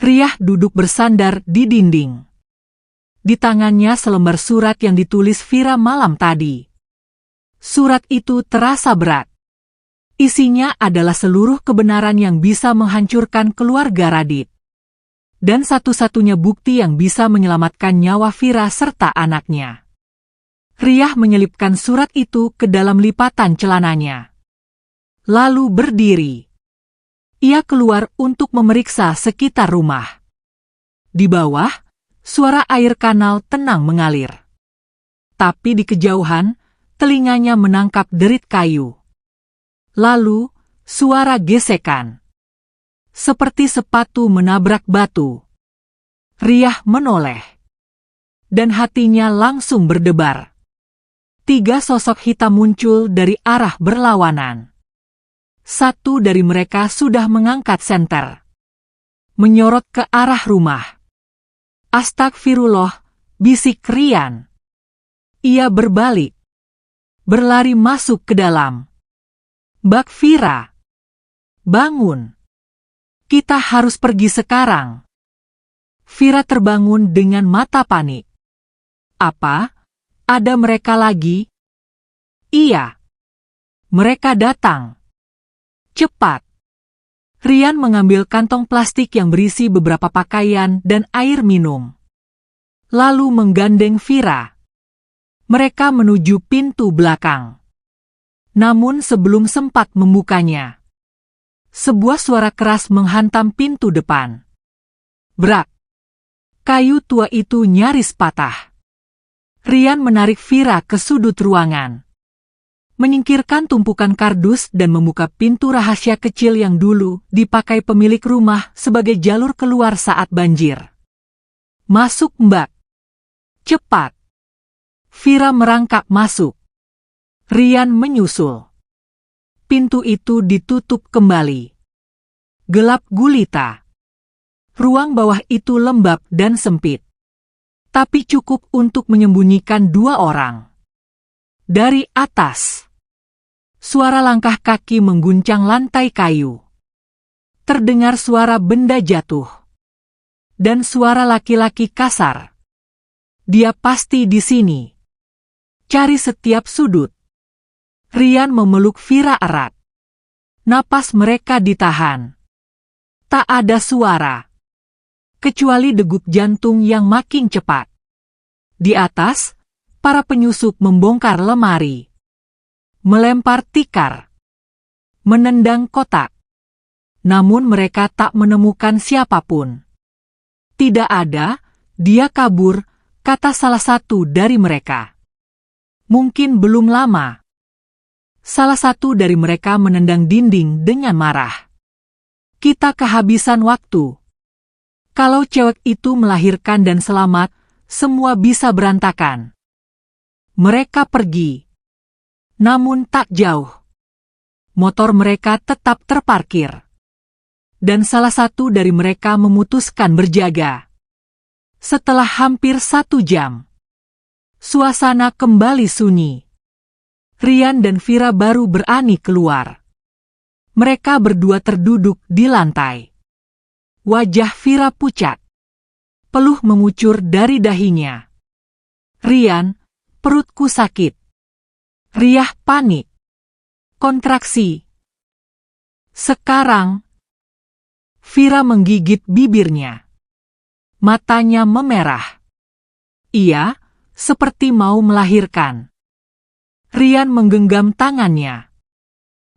Riah duduk bersandar di dinding. Di tangannya selembar surat yang ditulis Vira malam tadi. Surat itu terasa berat. Isinya adalah seluruh kebenaran yang bisa menghancurkan keluarga Radit. Dan satu-satunya bukti yang bisa menyelamatkan nyawa Vira serta anaknya. Riah menyelipkan surat itu ke dalam lipatan celananya. Lalu berdiri. Ia keluar untuk memeriksa sekitar rumah. Di bawah, suara air kanal tenang mengalir. Tapi di kejauhan, telinganya menangkap derit kayu. Lalu, suara gesekan. Seperti sepatu menabrak batu. Riah menoleh. Dan hatinya langsung berdebar. 3 sosok hitam muncul dari arah berlawanan. Satu dari mereka sudah mengangkat senter. Menyorot ke arah rumah. Astagfirullah, bisik Rian. Ia berbalik. Berlari masuk ke dalam. Mbak Vira. Bangun. Kita harus pergi sekarang. Vira terbangun dengan mata panik. Apa? Ada mereka lagi? Iya. Mereka datang. Cepat. Rian mengambil kantong plastik yang berisi beberapa pakaian dan air minum. Lalu menggandeng Vira. Mereka menuju pintu belakang. Namun sebelum sempat membukanya, sebuah suara keras menghantam pintu depan. Brak. Kayu tua itu nyaris patah. Rian menarik Vira ke sudut ruangan. Menyingkirkan tumpukan kardus dan membuka pintu rahasia kecil yang dulu dipakai pemilik rumah sebagai jalur keluar saat banjir. Masuk Mbak. Cepat. Vira merangkak masuk. Rian menyusul. Pintu itu ditutup kembali. Gelap gulita. Ruang bawah itu lembab dan sempit. Tapi cukup untuk menyembunyikan 2 orang. Dari atas, suara langkah kaki mengguncang lantai kayu. Terdengar suara benda jatuh. Dan suara laki-laki kasar. Dia pasti di sini. Cari setiap sudut. Rian memeluk Vira erat. Napas mereka ditahan. Tak ada suara. Kecuali degup jantung yang makin cepat. Di atas, para penyusup membongkar lemari. Melempar tikar. Menendang kotak. Namun mereka tak menemukan siapapun. Tidak ada, dia kabur, kata salah satu dari mereka. Mungkin belum lama. Salah satu dari mereka menendang dinding dengan marah. Kita kehabisan waktu. Kalau cewek itu melahirkan dan selamat, semua bisa berantakan. Mereka pergi. Namun tak jauh. Motor mereka tetap terparkir. Dan salah satu dari mereka memutuskan berjaga. Setelah hampir 1 jam, suasana kembali sunyi. Rian dan Vira baru berani keluar. Mereka berdua terduduk di lantai. Wajah Vira pucat. Peluh mengucur dari dahinya. Rian, perutku sakit. Riah panik. Kontraksi. Sekarang, Vira menggigit bibirnya. Matanya memerah. Ia, seperti mau melahirkan. Rian menggenggam tangannya.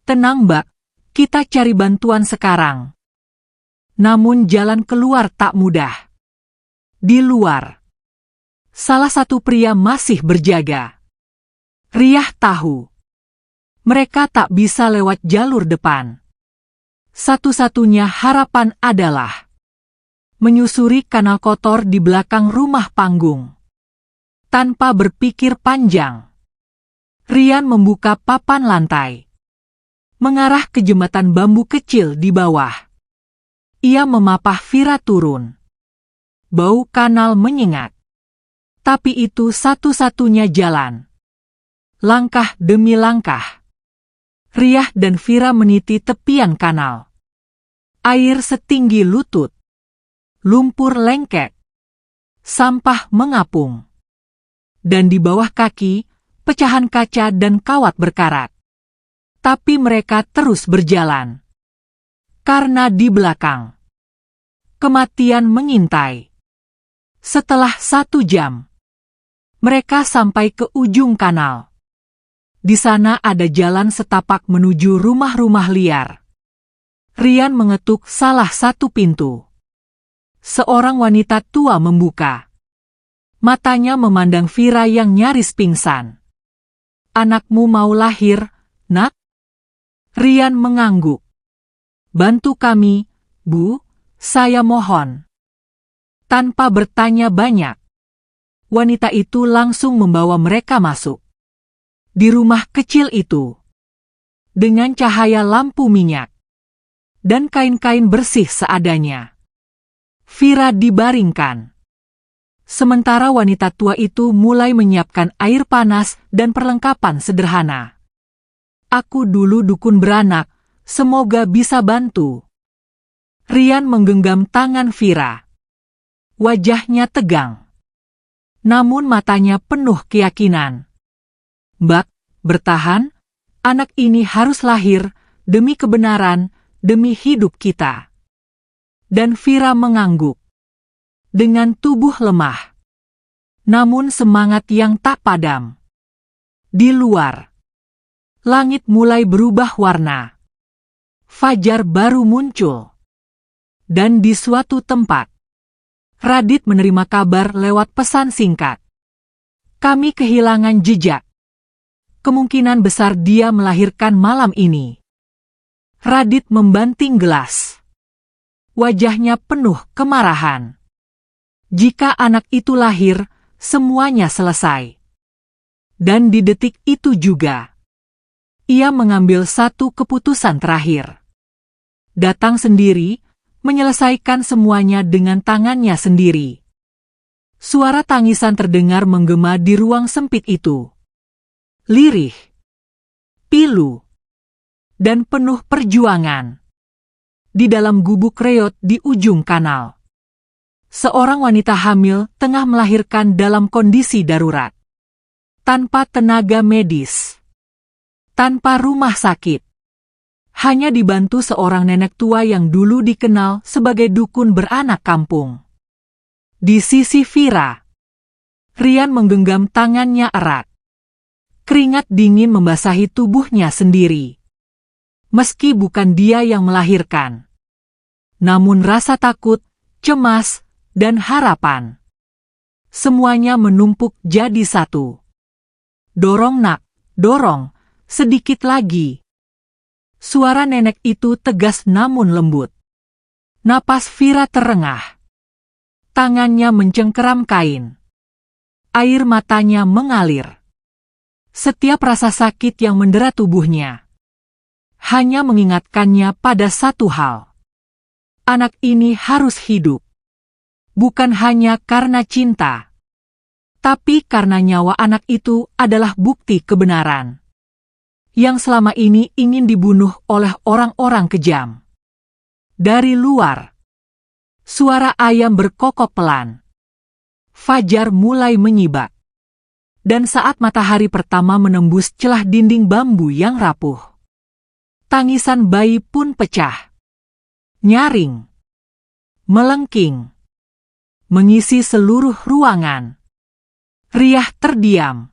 Tenang, Mbak, kita cari bantuan sekarang. Namun jalan keluar tak mudah. Di luar, salah satu pria masih berjaga. Riah tahu, mereka tak bisa lewat jalur depan. Satu-satunya harapan adalah menyusuri kanal kotor di belakang rumah panggung. Tanpa berpikir panjang, Rian membuka papan lantai, mengarah ke jembatan bambu kecil di bawah. Ia memapah Vira turun. Bau kanal menyengat. Tapi itu satu-satunya jalan. Langkah demi langkah, Riah dan Vira meniti tepian kanal. Air setinggi lutut. Lumpur lengket. Sampah mengapung. Dan di bawah kaki, pecahan kaca dan kawat berkarat. Tapi mereka terus berjalan. Karena di belakang, kematian mengintai. Setelah 1 jam, mereka sampai ke ujung kanal. Di sana ada jalan setapak menuju rumah-rumah liar. Rian mengetuk salah satu pintu. Seorang wanita tua membuka. Matanya memandang Vira yang nyaris pingsan. "Anakmu mau lahir, Nak?" Rian mengangguk. "Bantu kami, Bu, saya mohon." Tanpa bertanya banyak, wanita itu langsung membawa mereka masuk. Di rumah kecil itu, dengan cahaya lampu minyak dan kain-kain bersih seadanya, Vira dibaringkan. Sementara wanita tua itu mulai menyiapkan air panas dan perlengkapan sederhana. "Aku dulu dukun beranak, semoga bisa bantu." Rian menggenggam tangan Vira. Wajahnya tegang. Namun matanya penuh keyakinan. "Mbak, bertahan, anak ini harus lahir, demi kebenaran, demi hidup kita." Dan Vira mengangguk. Dengan tubuh lemah. Namun semangat yang tak padam. Di luar, langit mulai berubah warna. Fajar baru muncul. Dan di suatu tempat, Radit menerima kabar lewat pesan singkat. "Kami kehilangan jejak. Kemungkinan besar dia melahirkan malam ini." Radit membanting gelas. Wajahnya penuh kemarahan. Jika anak itu lahir, semuanya selesai. Dan di detik itu juga, ia mengambil satu keputusan terakhir. Datang sendiri, menyelesaikan semuanya dengan tangannya sendiri. Suara tangisan terdengar menggema di ruang sempit itu. Lirih, pilu, dan penuh perjuangan. Di dalam gubuk reot di ujung kanal, seorang wanita hamil tengah melahirkan dalam kondisi darurat. Tanpa tenaga medis. Tanpa rumah sakit. Hanya dibantu seorang nenek tua yang dulu dikenal sebagai dukun beranak kampung. Di sisi Vira, Rian menggenggam tangannya erat. Keringat dingin membasahi tubuhnya sendiri. Meski bukan dia yang melahirkan, namun rasa takut, cemas, dan harapan, semuanya menumpuk jadi satu. "Dorong, Nak, dorong, sedikit lagi." Suara nenek itu tegas namun lembut. Napas Vira terengah. Tangannya mencengkeram kain. Air matanya mengalir. Setiap rasa sakit yang mendera tubuhnya hanya mengingatkannya pada satu hal. Anak ini harus hidup. Bukan hanya karena cinta, tapi karena nyawa anak itu adalah bukti kebenaran yang selama ini ingin dibunuh oleh orang-orang kejam. Dari luar, suara ayam berkokok pelan. Fajar mulai menyibak. Dan saat matahari pertama menembus celah dinding bambu yang rapuh, tangisan bayi pun pecah. Nyaring. Melengking. Mengisi seluruh ruangan. Riah terdiam.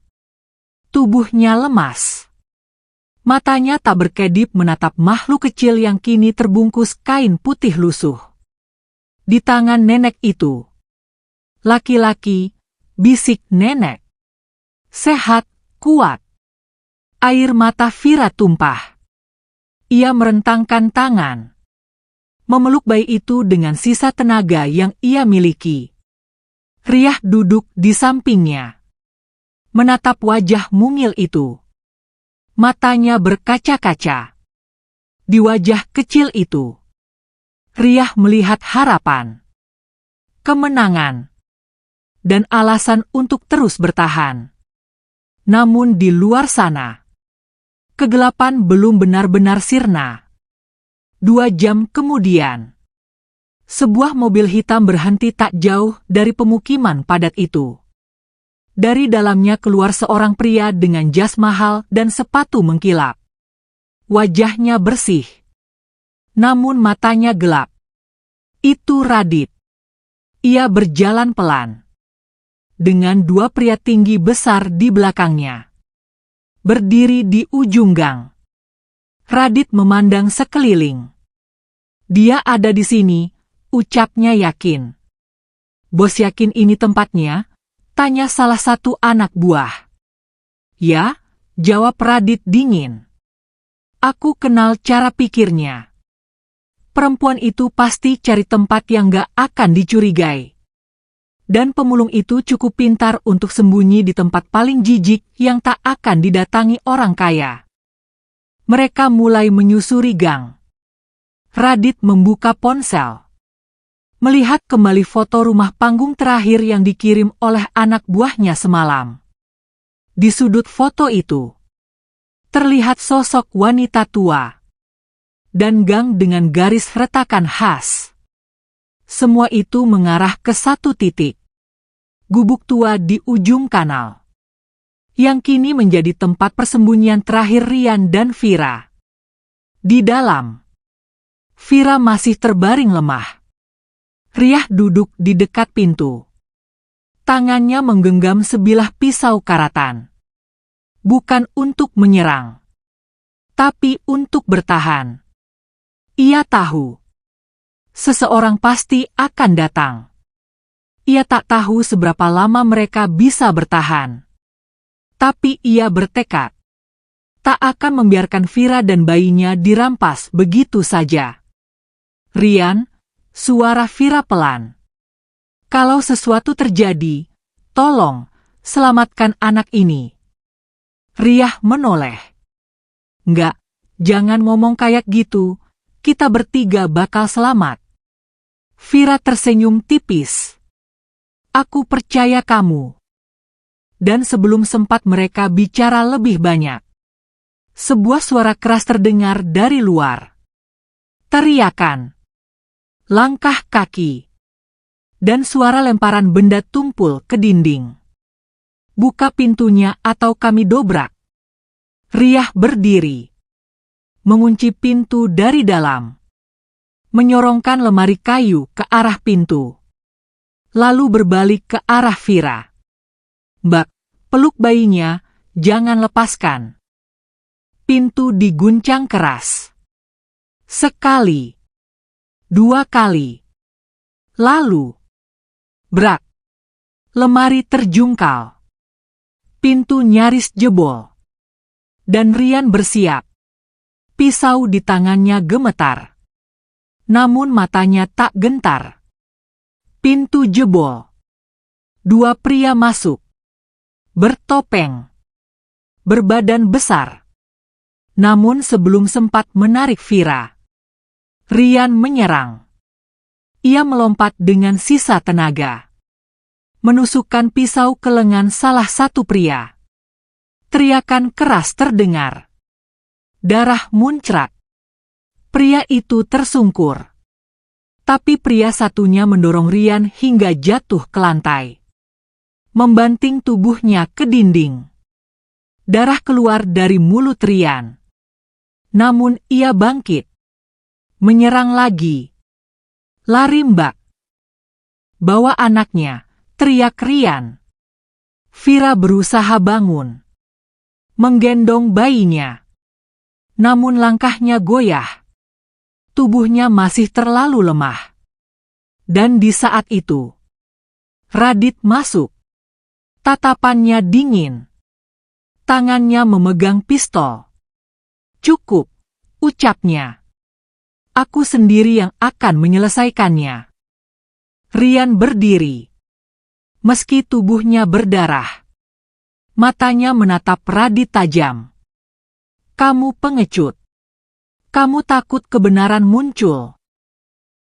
Tubuhnya lemas. Matanya tak berkedip menatap makhluk kecil yang kini terbungkus kain putih lusuh. Di tangan nenek itu. Laki-laki, bisik nenek. Sehat, kuat. Air mata Vira tumpah. Ia merentangkan tangan. Memeluk bayi itu dengan sisa tenaga yang ia miliki. Riah duduk di sampingnya. Menatap wajah mungil itu. Matanya berkaca-kaca. Di wajah kecil itu, Riah melihat harapan, kemenangan, dan alasan untuk terus bertahan. Namun di luar sana, kegelapan belum benar-benar sirna. 2 jam kemudian, sebuah mobil hitam berhenti tak jauh dari pemukiman padat itu. Dari dalamnya keluar seorang pria dengan jas mahal dan sepatu mengkilap. Wajahnya bersih, namun matanya gelap. Itu Radit. Ia berjalan pelan, dengan 2 pria tinggi besar di belakangnya. Berdiri di ujung gang. Radit memandang sekeliling. Dia ada di sini, ucapnya yakin. Bos yakin ini tempatnya? Tanya salah satu anak buah. Ya, jawab Radit dingin. Aku kenal cara pikirnya. Perempuan itu pasti cari tempat yang gak akan dicurigai. Dan pemulung itu cukup pintar untuk sembunyi di tempat paling jijik yang tak akan didatangi orang kaya. Mereka mulai menyusuri gang. Radit membuka ponsel. Melihat kembali foto rumah panggung terakhir yang dikirim oleh anak buahnya semalam. Di sudut foto itu, terlihat sosok wanita tua. Dan gang dengan garis retakan khas. Semua itu mengarah ke satu titik. Gubuk tua di ujung kanal. Yang kini menjadi tempat persembunyian terakhir Rian dan Vira. Di dalam, Vira masih terbaring lemah. Riah duduk di dekat pintu. Tangannya menggenggam sebilah pisau karatan. Bukan untuk menyerang, tapi untuk bertahan. Ia tahu, seseorang pasti akan datang. Ia tak tahu seberapa lama mereka bisa bertahan. Tapi ia bertekad, tak akan membiarkan Vira dan bayinya dirampas begitu saja. Rian, suara Vira pelan. Kalau sesuatu terjadi, tolong, selamatkan anak ini. Riah menoleh. Enggak, jangan ngomong kayak gitu, kita bertiga bakal selamat. Vira tersenyum tipis. Aku percaya kamu. Dan sebelum sempat mereka bicara lebih banyak, sebuah suara keras terdengar dari luar. Teriakan. Langkah kaki, dan suara lemparan benda tumpul ke dinding. Buka pintunya atau kami dobrak. Riah berdiri. Mengunci pintu dari dalam. Menyorongkan lemari kayu ke arah pintu. Lalu berbalik ke arah Vira. Mbak, peluk bayinya, jangan lepaskan. Pintu diguncang keras. Sekali. 2 kali. Lalu, brak. Lemari terjungkal. Pintu nyaris jebol. Dan Rian bersiap. Pisau di tangannya gemetar. Namun matanya tak gentar. Pintu jebol. 2 pria masuk. Bertopeng. Berbadan besar. Namun sebelum sempat menarik Vira, Rian menyerang. Ia melompat dengan sisa tenaga. Menusukkan pisau ke lengan salah satu pria. Teriakan keras terdengar. Darah muncrat. Pria itu tersungkur. Tapi pria satunya mendorong Rian hingga jatuh ke lantai. Membanting tubuhnya ke dinding. Darah keluar dari mulut Rian. Namun ia bangkit. Menyerang lagi. Lari mbak. Bawa anaknya, teriak Rian. Vira berusaha bangun, menggendong bayinya. Namun langkahnya goyah. Tubuhnya masih terlalu lemah. Dan di saat itu, Radit masuk. Tatapannya dingin. Tangannya memegang pistol. "Cukup," ucapnya. "Aku sendiri yang akan menyelesaikannya." Rian berdiri. Meski tubuhnya berdarah, matanya menatap Radit tajam. "Kamu pengecut. Kamu takut kebenaran muncul."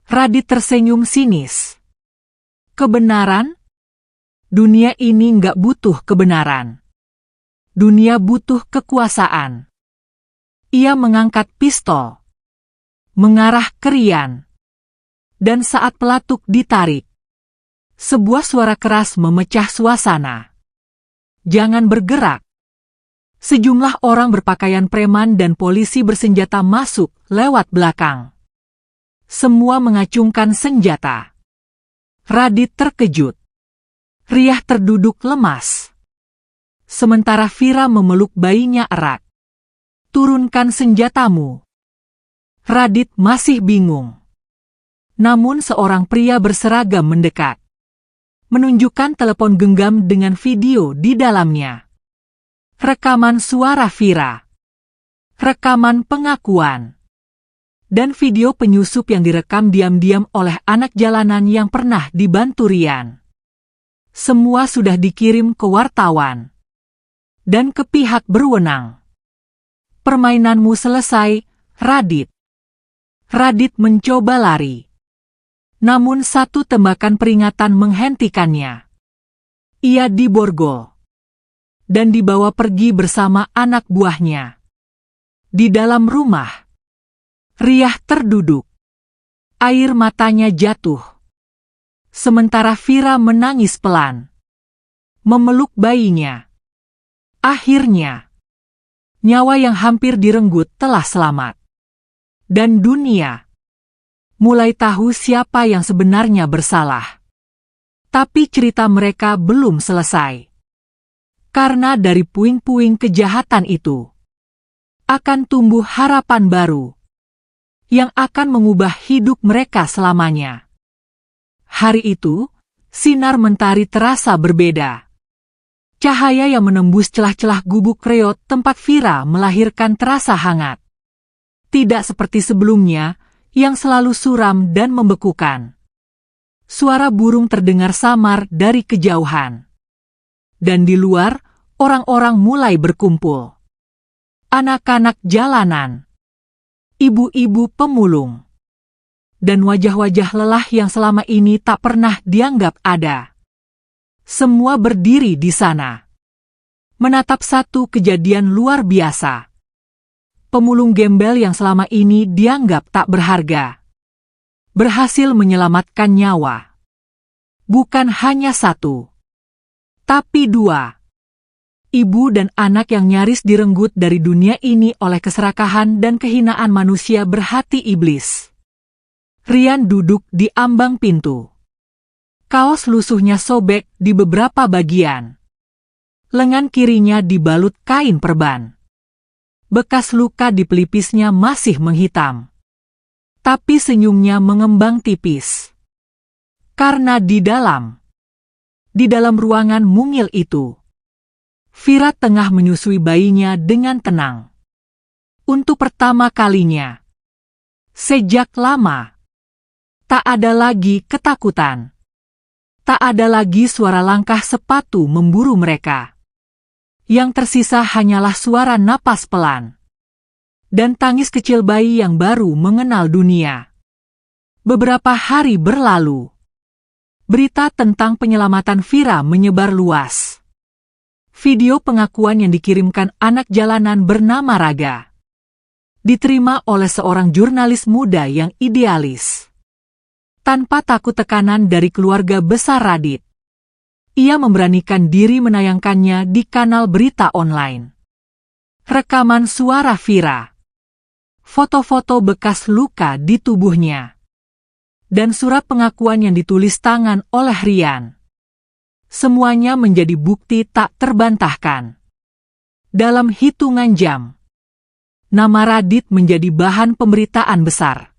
Radit tersenyum sinis. "Kebenaran? Dunia ini nggak butuh kebenaran. Dunia butuh kekuasaan." Ia mengangkat pistol, mengarah ke Rian. Dan saat pelatuk ditarik, sebuah suara keras memecah suasana. "Jangan bergerak." Sejumlah orang berpakaian preman dan polisi bersenjata masuk lewat belakang. Semua mengacungkan senjata. Radit terkejut. Riah terduduk lemas. Sementara Vira memeluk bayinya erat. "Turunkan senjatamu." Radit masih bingung. Namun seorang pria berseragam mendekat, menunjukkan telepon genggam dengan video di dalamnya. Rekaman suara Vira. Rekaman pengakuan. Dan video penyusup yang direkam diam-diam oleh anak jalanan yang pernah dibantu Rian. Semua sudah dikirim ke wartawan. Dan ke pihak berwenang. "Permainanmu selesai, Radit." Radit mencoba lari. Namun satu tembakan peringatan menghentikannya. Ia diborgol. Dan dibawa pergi bersama anak buahnya. Di dalam rumah, Riah terduduk. Air matanya jatuh. Sementara Vira menangis pelan. Memeluk bayinya. Akhirnya, nyawa yang hampir direnggut telah selamat. Dan dunia mulai tahu siapa yang sebenarnya bersalah. Tapi cerita mereka belum selesai. Karena dari puing-puing kejahatan itu akan tumbuh harapan baru yang akan mengubah hidup mereka selamanya. Hari itu, sinar mentari terasa berbeda. Cahaya yang menembus celah-celah gubuk reot tempat Vira melahirkan terasa hangat. Tidak seperti sebelumnya, yang selalu suram dan membekukan. Suara burung terdengar samar dari kejauhan. Dan di luar, orang-orang mulai berkumpul. Anak-anak jalanan, ibu-ibu pemulung, dan wajah-wajah lelah yang selama ini tak pernah dianggap ada. Semua berdiri di sana, menatap satu kejadian luar biasa. Pemulung gembel yang selama ini dianggap tak berharga, berhasil menyelamatkan nyawa. Bukan hanya satu, tapi dua. Ibu dan anak yang nyaris direnggut dari dunia ini oleh keserakahan dan kehinaan manusia berhati iblis. Rian duduk di ambang pintu. Kaos lusuhnya sobek di beberapa bagian. Lengan kirinya dibalut kain perban. Bekas luka di pelipisnya masih menghitam. Tapi senyumnya mengembang tipis. Karena di dalam ruangan mungil itu, Vira tengah menyusui bayinya dengan tenang. Untuk pertama kalinya, sejak lama, tak ada lagi ketakutan. Tak ada lagi suara langkah sepatu memburu mereka. Yang tersisa hanyalah suara napas pelan. Dan tangis kecil bayi yang baru mengenal dunia. Beberapa hari berlalu. Berita tentang penyelamatan Vira menyebar luas. Video pengakuan yang dikirimkan anak jalanan bernama Raga diterima oleh seorang jurnalis muda yang idealis. Tanpa takut tekanan dari keluarga besar Radit, ia memberanikan diri menayangkannya di kanal berita online. Rekaman suara Vira, foto-foto bekas luka di tubuhnya, dan surat pengakuan yang ditulis tangan oleh Rian. Semuanya menjadi bukti tak terbantahkan. Dalam hitungan jam, nama Radit menjadi bahan pemberitaan besar.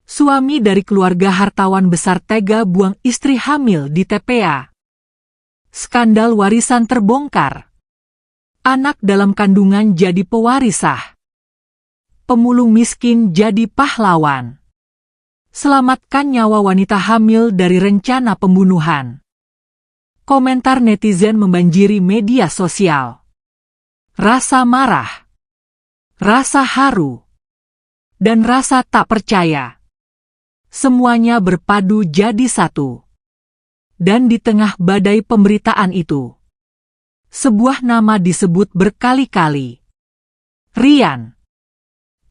Suami dari keluarga hartawan besar tega buang istri hamil di TPA. Skandal warisan terbongkar. Anak dalam kandungan jadi pewaris sah. Pemulung miskin jadi pahlawan. Selamatkan nyawa wanita hamil dari rencana pembunuhan. Komentar netizen membanjiri media sosial. Rasa marah, rasa haru, dan rasa tak percaya. Semuanya berpadu jadi satu. Dan di tengah badai pemberitaan itu, sebuah nama disebut berkali-kali. Rian.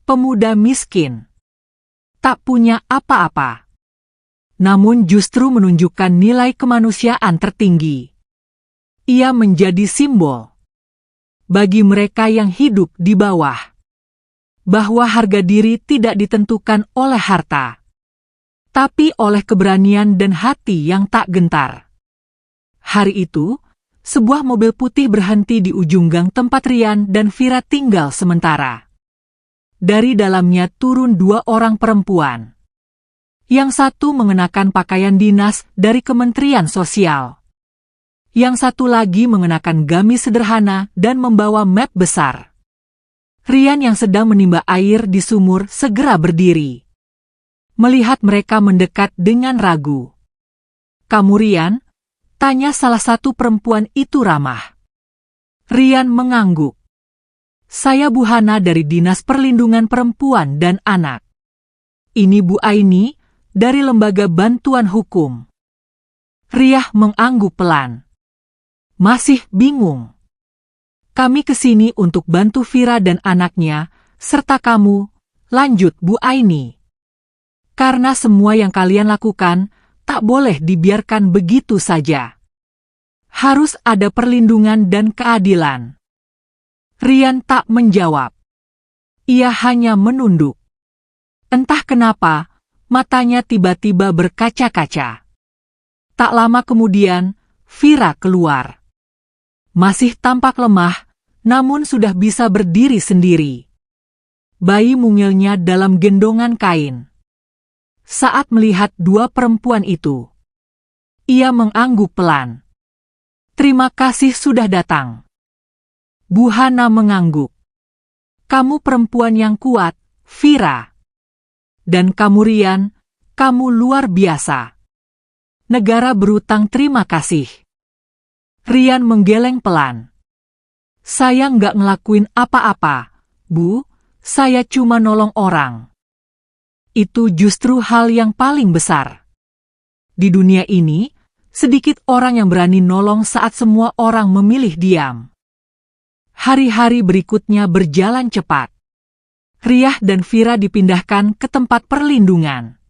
Pemuda miskin. Tak punya apa-apa. Namun justru menunjukkan nilai kemanusiaan tertinggi. Ia menjadi simbol bagi mereka yang hidup di bawah, bahwa harga diri tidak ditentukan oleh harta, tapi oleh keberanian dan hati yang tak gentar. Hari itu, sebuah mobil putih berhenti di ujung gang tempat Rian dan Vira tinggal sementara. Dari dalamnya turun dua orang perempuan. Yang satu mengenakan pakaian dinas dari Kementerian Sosial. Yang satu lagi mengenakan gamis sederhana dan membawa map besar. Rian yang sedang menimba air di sumur segera berdiri. Melihat mereka mendekat dengan ragu. "Kamu Rian?" tanya salah satu perempuan itu ramah. Rian mengangguk. "Saya Bu Hana dari Dinas Perlindungan Perempuan dan Anak. Ini Bu Aini dari Lembaga Bantuan Hukum." Riah mengangguk pelan. "Masih bingung. Kami kesini untuk bantu Vira dan anaknya, serta kamu," lanjut Bu Aini. "Karena semua yang kalian lakukan tak boleh dibiarkan begitu saja. Harus ada perlindungan dan keadilan." Rian tak menjawab. Ia hanya menunduk. Entah kenapa, matanya tiba-tiba berkaca-kaca. Tak lama kemudian, Vira keluar. Masih tampak lemah, namun sudah bisa berdiri sendiri. Bayi mungilnya dalam gendongan kain. Saat melihat dua perempuan itu, ia mengangguk pelan. "Terima kasih sudah datang." Bu Hana mengangguk. "Kamu perempuan yang kuat, Vira. Dan kamu Rian, kamu luar biasa. Negara berutang terima kasih." Rian menggeleng pelan. "Saya nggak ngelakuin apa-apa, Bu. Saya cuma nolong orang. Itu justru hal yang paling besar. Di dunia ini, sedikit orang yang berani nolong saat semua orang memilih diam." Hari-hari berikutnya berjalan cepat. Riah dan Vira dipindahkan ke tempat perlindungan.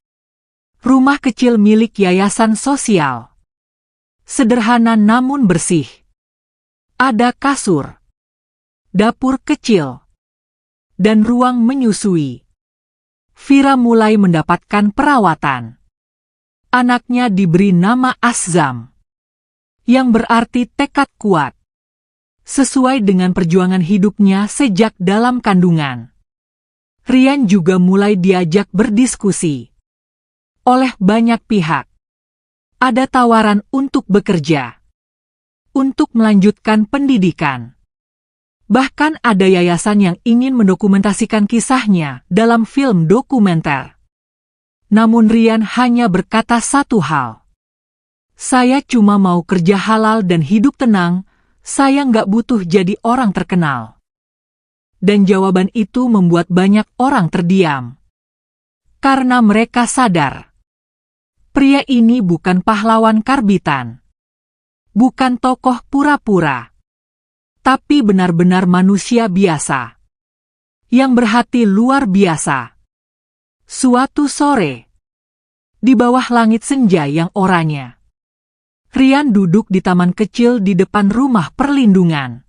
Rumah kecil milik yayasan sosial. Sederhana namun bersih. Ada kasur, dapur kecil, dan ruang menyusui. Vira mulai mendapatkan perawatan. Anaknya diberi nama Azam, yang berarti tekad kuat. Sesuai dengan perjuangan hidupnya sejak dalam kandungan. Rian juga mulai diajak berdiskusi oleh banyak pihak. Ada tawaran untuk bekerja, untuk melanjutkan pendidikan. Bahkan ada yayasan yang ingin mendokumentasikan kisahnya dalam film dokumenter. Namun Rian hanya berkata satu hal. "Saya cuma mau kerja halal dan hidup tenang, saya nggak butuh jadi orang terkenal." Dan jawaban itu membuat banyak orang terdiam. Karena mereka sadar, pria ini bukan pahlawan karbitan. Bukan tokoh pura-pura. Tapi benar-benar manusia biasa. Yang berhati luar biasa. Suatu sore, di bawah langit senja yang oranye, Rian duduk di taman kecil di depan rumah perlindungan.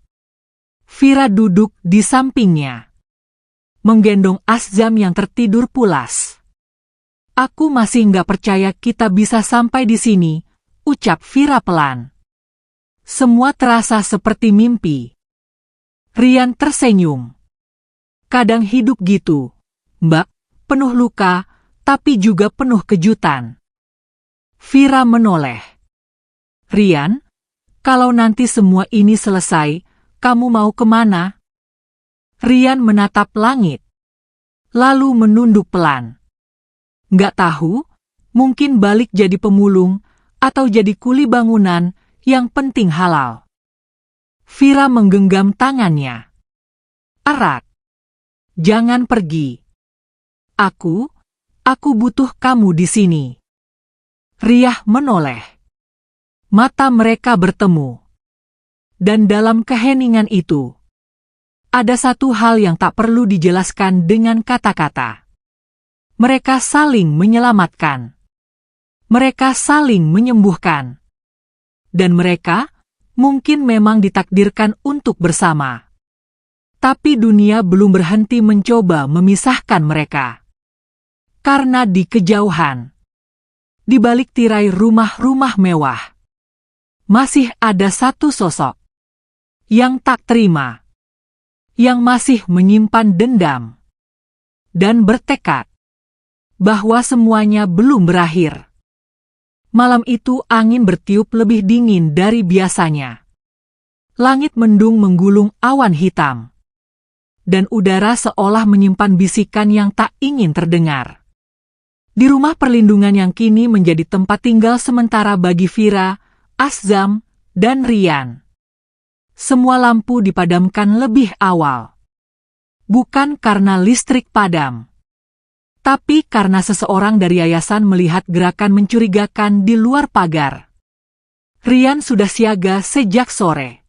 Vira duduk di sampingnya, menggendong Azam yang tertidur pulas. "Aku masih nggak percaya kita bisa sampai di sini," ucap Vira pelan. Semua terasa seperti mimpi. Rian tersenyum. Kadang hidup gitu, Mbak, penuh luka, tapi juga penuh kejutan. Vira menoleh. Rian, kalau nanti semua ini selesai, kamu mau kemana? Rian menatap langit, lalu menunduk pelan. Nggak tahu, mungkin balik jadi pemulung, atau jadi kuli bangunan, yang penting halal. Vira menggenggam tangannya. Erat. Jangan pergi. Aku butuh kamu di sini. Riah menoleh. Mata mereka bertemu. Dan dalam keheningan itu, ada satu hal yang tak perlu dijelaskan dengan kata-kata. Mereka saling menyelamatkan. Mereka saling menyembuhkan. Dan mereka mungkin memang ditakdirkan untuk bersama. Tapi dunia belum berhenti mencoba memisahkan mereka. Karena di kejauhan, di balik tirai rumah-rumah mewah, masih ada satu sosok yang tak terima, yang masih menyimpan dendam, dan bertekad bahwa semuanya belum berakhir. Malam itu angin bertiup lebih dingin dari biasanya. Langit mendung menggulung awan hitam. Dan udara seolah menyimpan bisikan yang tak ingin terdengar. Di rumah perlindungan yang kini menjadi tempat tinggal sementara bagi Vira, Azam, dan Rian. Semua lampu dipadamkan lebih awal. Bukan karena listrik padam, tapi karena seseorang dari yayasan melihat gerakan mencurigakan di luar pagar. Rian sudah siaga sejak sore.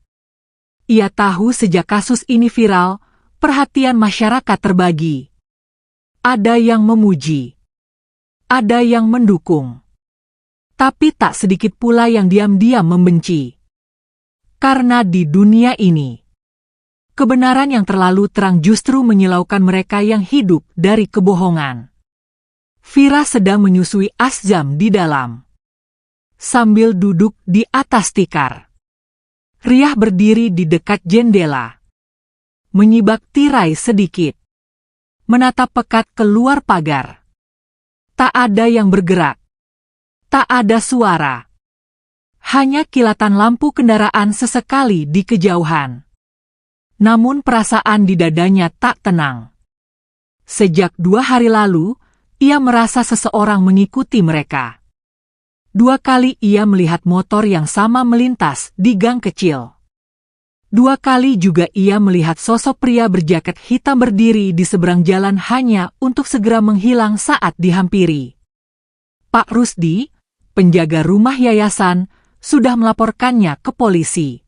Ia tahu sejak kasus ini viral, perhatian masyarakat terbagi. Ada yang memuji, ada yang mendukung, tapi tak sedikit pula yang diam-diam membenci. Karena di dunia ini, kebenaran yang terlalu terang justru menyilaukan mereka yang hidup dari kebohongan. Vira sedang menyusui Azam di dalam, sambil duduk di atas tikar. Riah berdiri di dekat jendela, menyibak tirai sedikit, menatap pekat keluar pagar. Tak ada yang bergerak, tak ada suara. Hanya kilatan lampu kendaraan sesekali di kejauhan. Namun perasaan di dadanya tak tenang. Sejak 2 hari lalu, ia merasa seseorang mengikuti mereka. 2 kali ia melihat motor yang sama melintas di gang kecil. 2 kali juga ia melihat sosok pria berjaket hitam berdiri di seberang jalan hanya untuk segera menghilang saat dihampiri. Pak Rusdi, penjaga rumah yayasan, sudah melaporkannya ke polisi.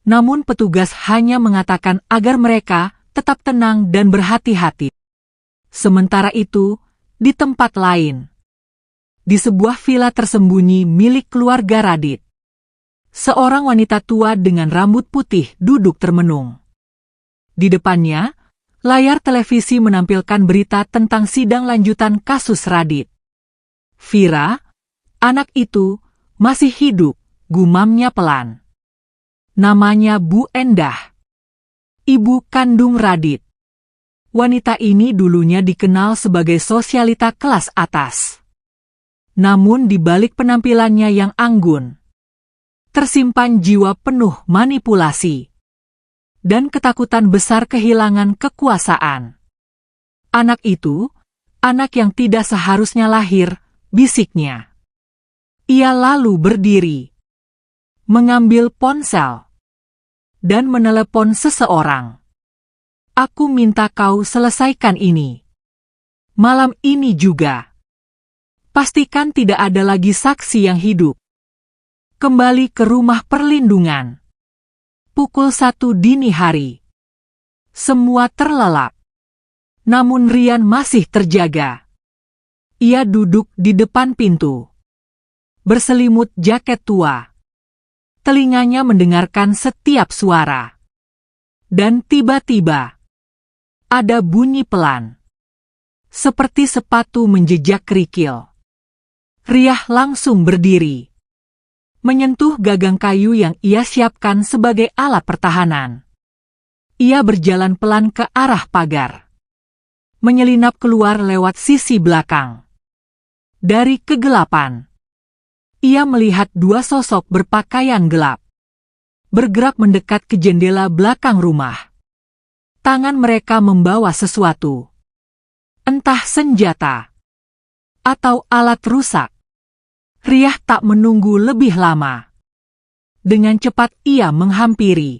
Namun petugas hanya mengatakan agar mereka tetap tenang dan berhati-hati. Sementara itu, di tempat lain, di sebuah villa tersembunyi milik keluarga Radit, seorang wanita tua dengan rambut putih duduk termenung. Di depannya, layar televisi menampilkan berita tentang sidang lanjutan kasus Radit. Vira, anak itu, masih hidup, gumamnya pelan. Namanya Bu Endah, ibu kandung Radit. Wanita ini dulunya dikenal sebagai sosialita kelas atas. Namun di balik penampilannya yang anggun, tersimpan jiwa penuh manipulasi dan ketakutan besar kehilangan kekuasaan. Anak itu, anak yang tidak seharusnya lahir, bisiknya. Ia lalu berdiri, mengambil ponsel, dan menelepon seseorang. Aku minta kau selesaikan ini. Malam ini juga. Pastikan tidak ada lagi saksi yang hidup. Kembali ke rumah perlindungan. Pukul 1 dini hari. Semua terlelap. Namun Rian masih terjaga. Ia duduk di depan pintu, berselimut jaket tua. Telinganya mendengarkan setiap suara. Dan tiba-tiba, ada bunyi pelan. Seperti sepatu menjejak kerikil. Riah langsung berdiri. menyentuh gagang kayu yang ia siapkan sebagai alat pertahanan. Ia berjalan pelan ke arah pagar, menyelinap keluar lewat sisi belakang. Dari kegelapan, ia melihat dua sosok berpakaian gelap bergerak mendekat ke jendela belakang rumah. Tangan mereka membawa sesuatu, entah senjata atau alat rusak. Riah tak menunggu lebih lama. Dengan cepat ia menghampiri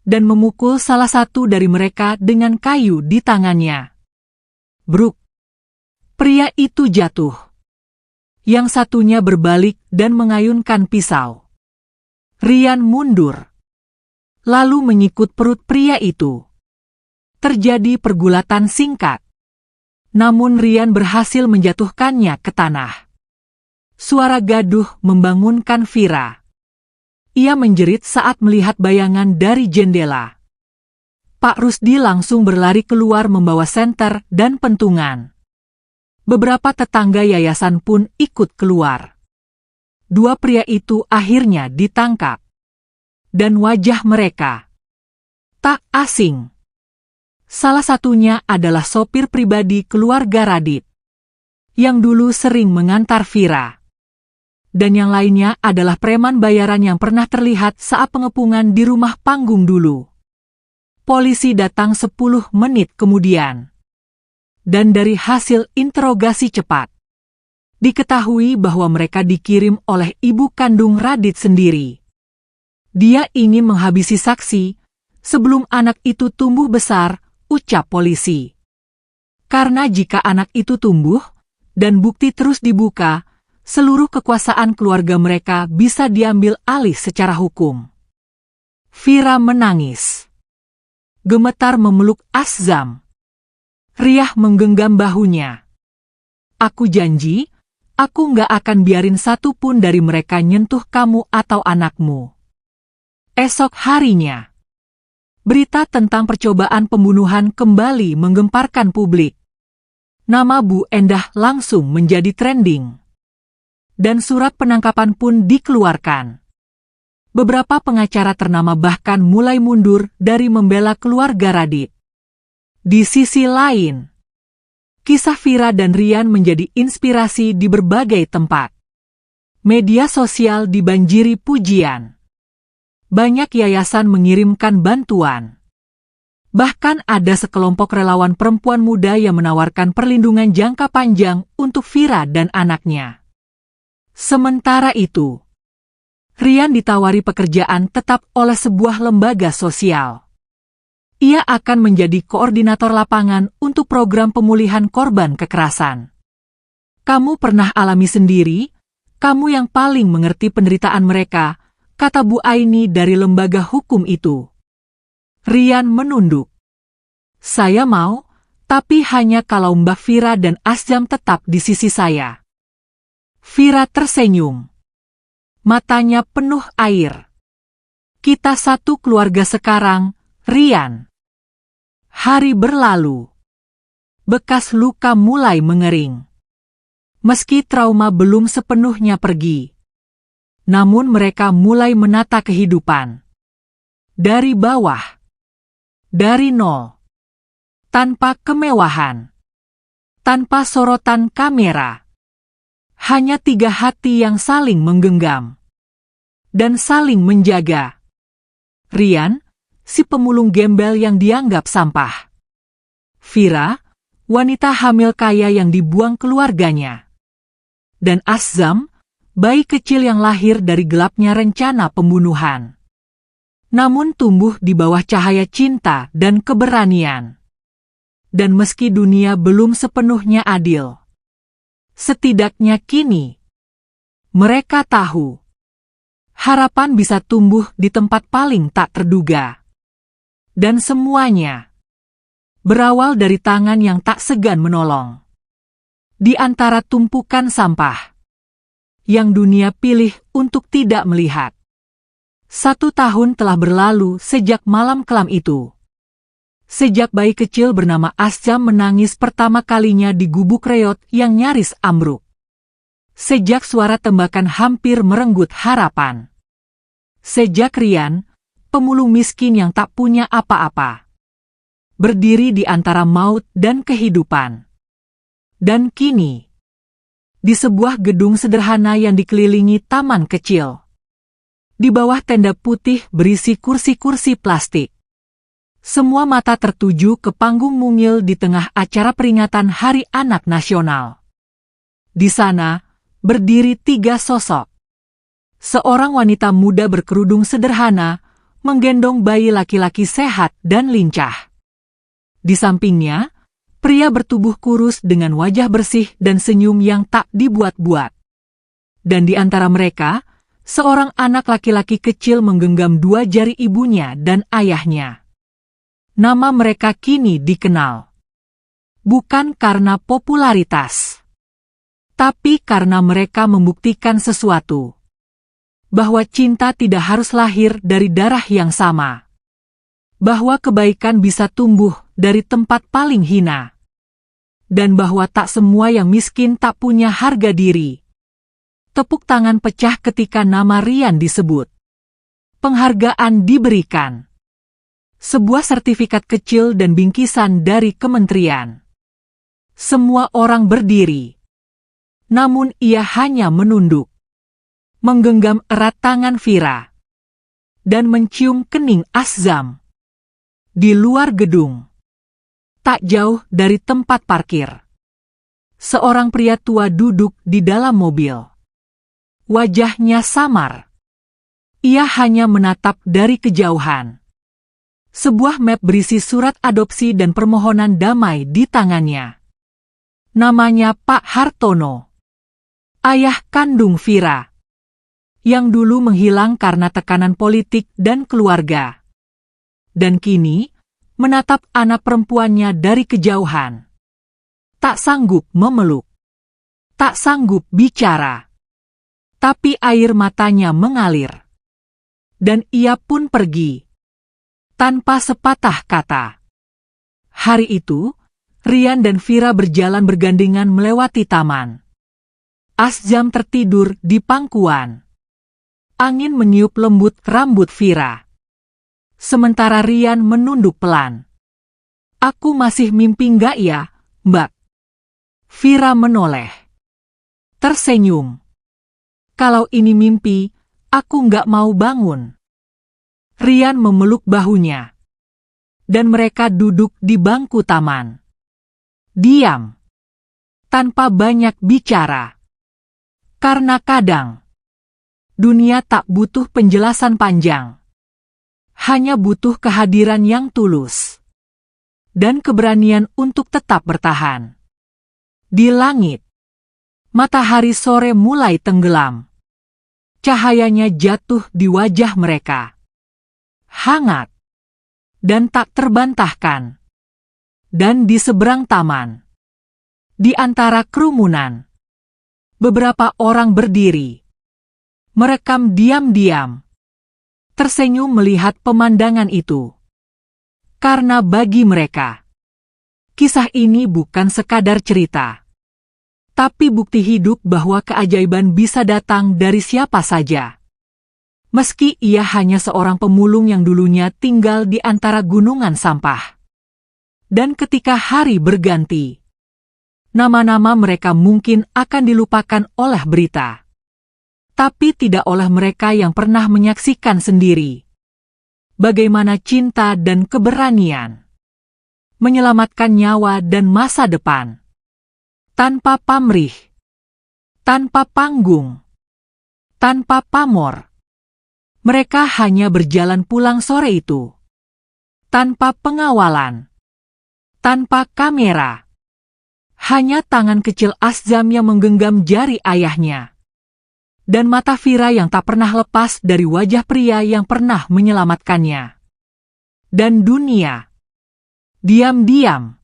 dan memukul salah satu dari mereka dengan kayu di tangannya. Bruk! Pria itu jatuh. Yang satunya berbalik dan mengayunkan pisau. Rian mundur, lalu menyikut perut pria itu. Terjadi pergulatan singkat. Namun Rian berhasil menjatuhkannya ke tanah. Suara gaduh membangunkan Vira. Ia menjerit saat melihat bayangan dari jendela. Pak Rusdi langsung berlari keluar membawa senter dan pentungan. Beberapa tetangga yayasan pun ikut keluar. Dua pria itu akhirnya ditangkap. Dan wajah mereka tak asing. Salah satunya adalah sopir pribadi keluarga Radit, yang dulu sering mengantar Vira. Dan yang lainnya adalah preman bayaran yang pernah terlihat saat pengepungan di rumah panggung dulu. Polisi datang 10 menit kemudian. Dan dari hasil interogasi cepat, diketahui bahwa mereka dikirim oleh ibu kandung Radit sendiri. Dia ingin menghabisi saksi sebelum anak itu tumbuh besar, ucap polisi. Karena jika anak itu tumbuh dan bukti terus dibuka, seluruh kekuasaan keluarga mereka bisa diambil alih secara hukum. Vira menangis. Gemetar memeluk Azam. Riah menggenggam bahunya. Aku janji, aku nggak akan biarin satu pun dari mereka nyentuh kamu atau anakmu. Esok harinya, berita tentang percobaan pembunuhan kembali menggemparkan publik. Nama Bu Endah langsung menjadi trending. Dan surat penangkapan pun dikeluarkan. Beberapa pengacara ternama bahkan mulai mundur dari membela keluarga Radit. Di sisi lain, kisah Vira dan Rian menjadi inspirasi di berbagai tempat. Media sosial dibanjiri pujian. Banyak yayasan mengirimkan bantuan. Bahkan ada sekelompok relawan perempuan muda yang menawarkan perlindungan jangka panjang untuk Vira dan anaknya. Sementara itu, Rian ditawari pekerjaan tetap oleh sebuah lembaga sosial. Ia akan menjadi koordinator lapangan untuk program pemulihan korban kekerasan. Kamu pernah alami sendiri, kamu yang paling mengerti penderitaan mereka, kata Bu Aini dari lembaga hukum itu. Rian menunduk. Saya mau, tapi hanya kalau Mbak Vira dan Azam tetap di sisi saya. Vira tersenyum. Matanya penuh air. Kita satu keluarga sekarang, Rian. Hari berlalu. Bekas luka mulai mengering. Meski trauma belum sepenuhnya pergi. Namun mereka mulai menata kehidupan. Dari bawah. Dari nol. Tanpa kemewahan. Tanpa sorotan kamera. Hanya 3 hati yang saling menggenggam. Dan saling menjaga. Rian, si pemulung gembel yang dianggap sampah. Vira, wanita hamil kaya yang dibuang keluarganya. Dan Azam, bayi kecil yang lahir dari gelapnya rencana pembunuhan. Namun tumbuh di bawah cahaya cinta dan keberanian. Dan meski dunia belum sepenuhnya adil, setidaknya kini, mereka tahu, harapan bisa tumbuh di tempat paling tak terduga. Dan semuanya berawal dari tangan yang tak segan menolong. Di antara tumpukan sampah yang dunia pilih untuk tidak melihat. 1 tahun telah berlalu sejak malam kelam itu. Sejak bayi kecil bernama Azam menangis pertama kalinya di gubuk reot yang nyaris ambruk. Sejak suara tembakan hampir merenggut harapan. Sejak Rian, pemulung miskin yang tak punya apa-apa, berdiri di antara maut dan kehidupan. Dan kini, di sebuah gedung sederhana yang dikelilingi taman kecil, di bawah tenda putih berisi kursi-kursi plastik, semua mata tertuju ke panggung mungil di tengah acara peringatan Hari Anak Nasional. Di sana, berdiri 3 sosok. Seorang wanita muda berkerudung sederhana, menggendong bayi laki-laki sehat dan lincah. Di sampingnya, pria bertubuh kurus dengan wajah bersih dan senyum yang tak dibuat-buat. Dan di antara mereka, seorang anak laki-laki kecil menggenggam 2 jari ibunya dan ayahnya. Nama mereka kini dikenal. Bukan karena popularitas, tapi karena mereka membuktikan sesuatu. Bahwa cinta tidak harus lahir dari darah yang sama. Bahwa kebaikan bisa tumbuh dari tempat paling hina. Dan bahwa tak semua yang miskin tak punya harga diri. Tepuk tangan pecah ketika nama Rian disebut. Penghargaan diberikan. Sebuah sertifikat kecil dan bingkisan dari kementerian. Semua orang berdiri. Namun ia hanya menunduk. Menggenggam erat tangan Vira. Dan mencium kening Azam. Di luar gedung. Tak jauh dari tempat parkir. Seorang pria tua duduk di dalam mobil. Wajahnya samar. Ia hanya menatap dari kejauhan. Sebuah map berisi surat adopsi dan permohonan damai di tangannya. Namanya Pak Hartono. Ayah kandung Vira. Yang dulu menghilang karena tekanan politik dan keluarga. Dan kini, menatap anak perempuannya dari kejauhan. Tak sanggup memeluk. Tak sanggup bicara. Tapi air matanya mengalir. Dan ia pun pergi. Tanpa sepatah kata. Hari itu, Rian dan Vira berjalan bergandengan melewati taman. Azam tertidur di pangkuan. Angin meniup lembut rambut Vira. Sementara Rian menunduk pelan. Aku masih mimpi nggak ya, Mbak? Vira menoleh. Tersenyum. Kalau ini mimpi, aku nggak mau bangun. Rian memeluk bahunya. Dan mereka duduk di bangku taman. Diam. Tanpa banyak bicara. Karena kadang, dunia tak butuh penjelasan panjang. Hanya butuh kehadiran yang tulus. Dan keberanian untuk tetap bertahan. Di langit, matahari sore mulai tenggelam. Cahayanya jatuh di wajah mereka. Hangat. Dan tak terbantahkan. Dan di seberang taman. Di antara kerumunan. Beberapa orang berdiri. Merekam diam-diam. Tersenyum melihat pemandangan itu. Karena bagi mereka, kisah ini bukan sekadar cerita. Tapi bukti hidup bahwa keajaiban bisa datang dari siapa saja. Meski ia hanya seorang pemulung yang dulunya tinggal di antara gunungan sampah. Dan ketika hari berganti, nama-nama mereka mungkin akan dilupakan oleh berita. Tapi tidak oleh mereka yang pernah menyaksikan sendiri. Bagaimana cinta dan keberanian menyelamatkan nyawa dan masa depan. Tanpa pamrih. Tanpa panggung. Tanpa pamor. Mereka hanya berjalan pulang sore itu. Tanpa pengawalan. Tanpa kamera. Hanya tangan kecil Azam yang menggenggam jari ayahnya. Dan mata Vira yang tak pernah lepas dari wajah pria yang pernah menyelamatkannya. Dan dunia, diam-diam,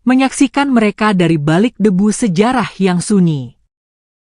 menyaksikan mereka dari balik debu sejarah yang sunyi.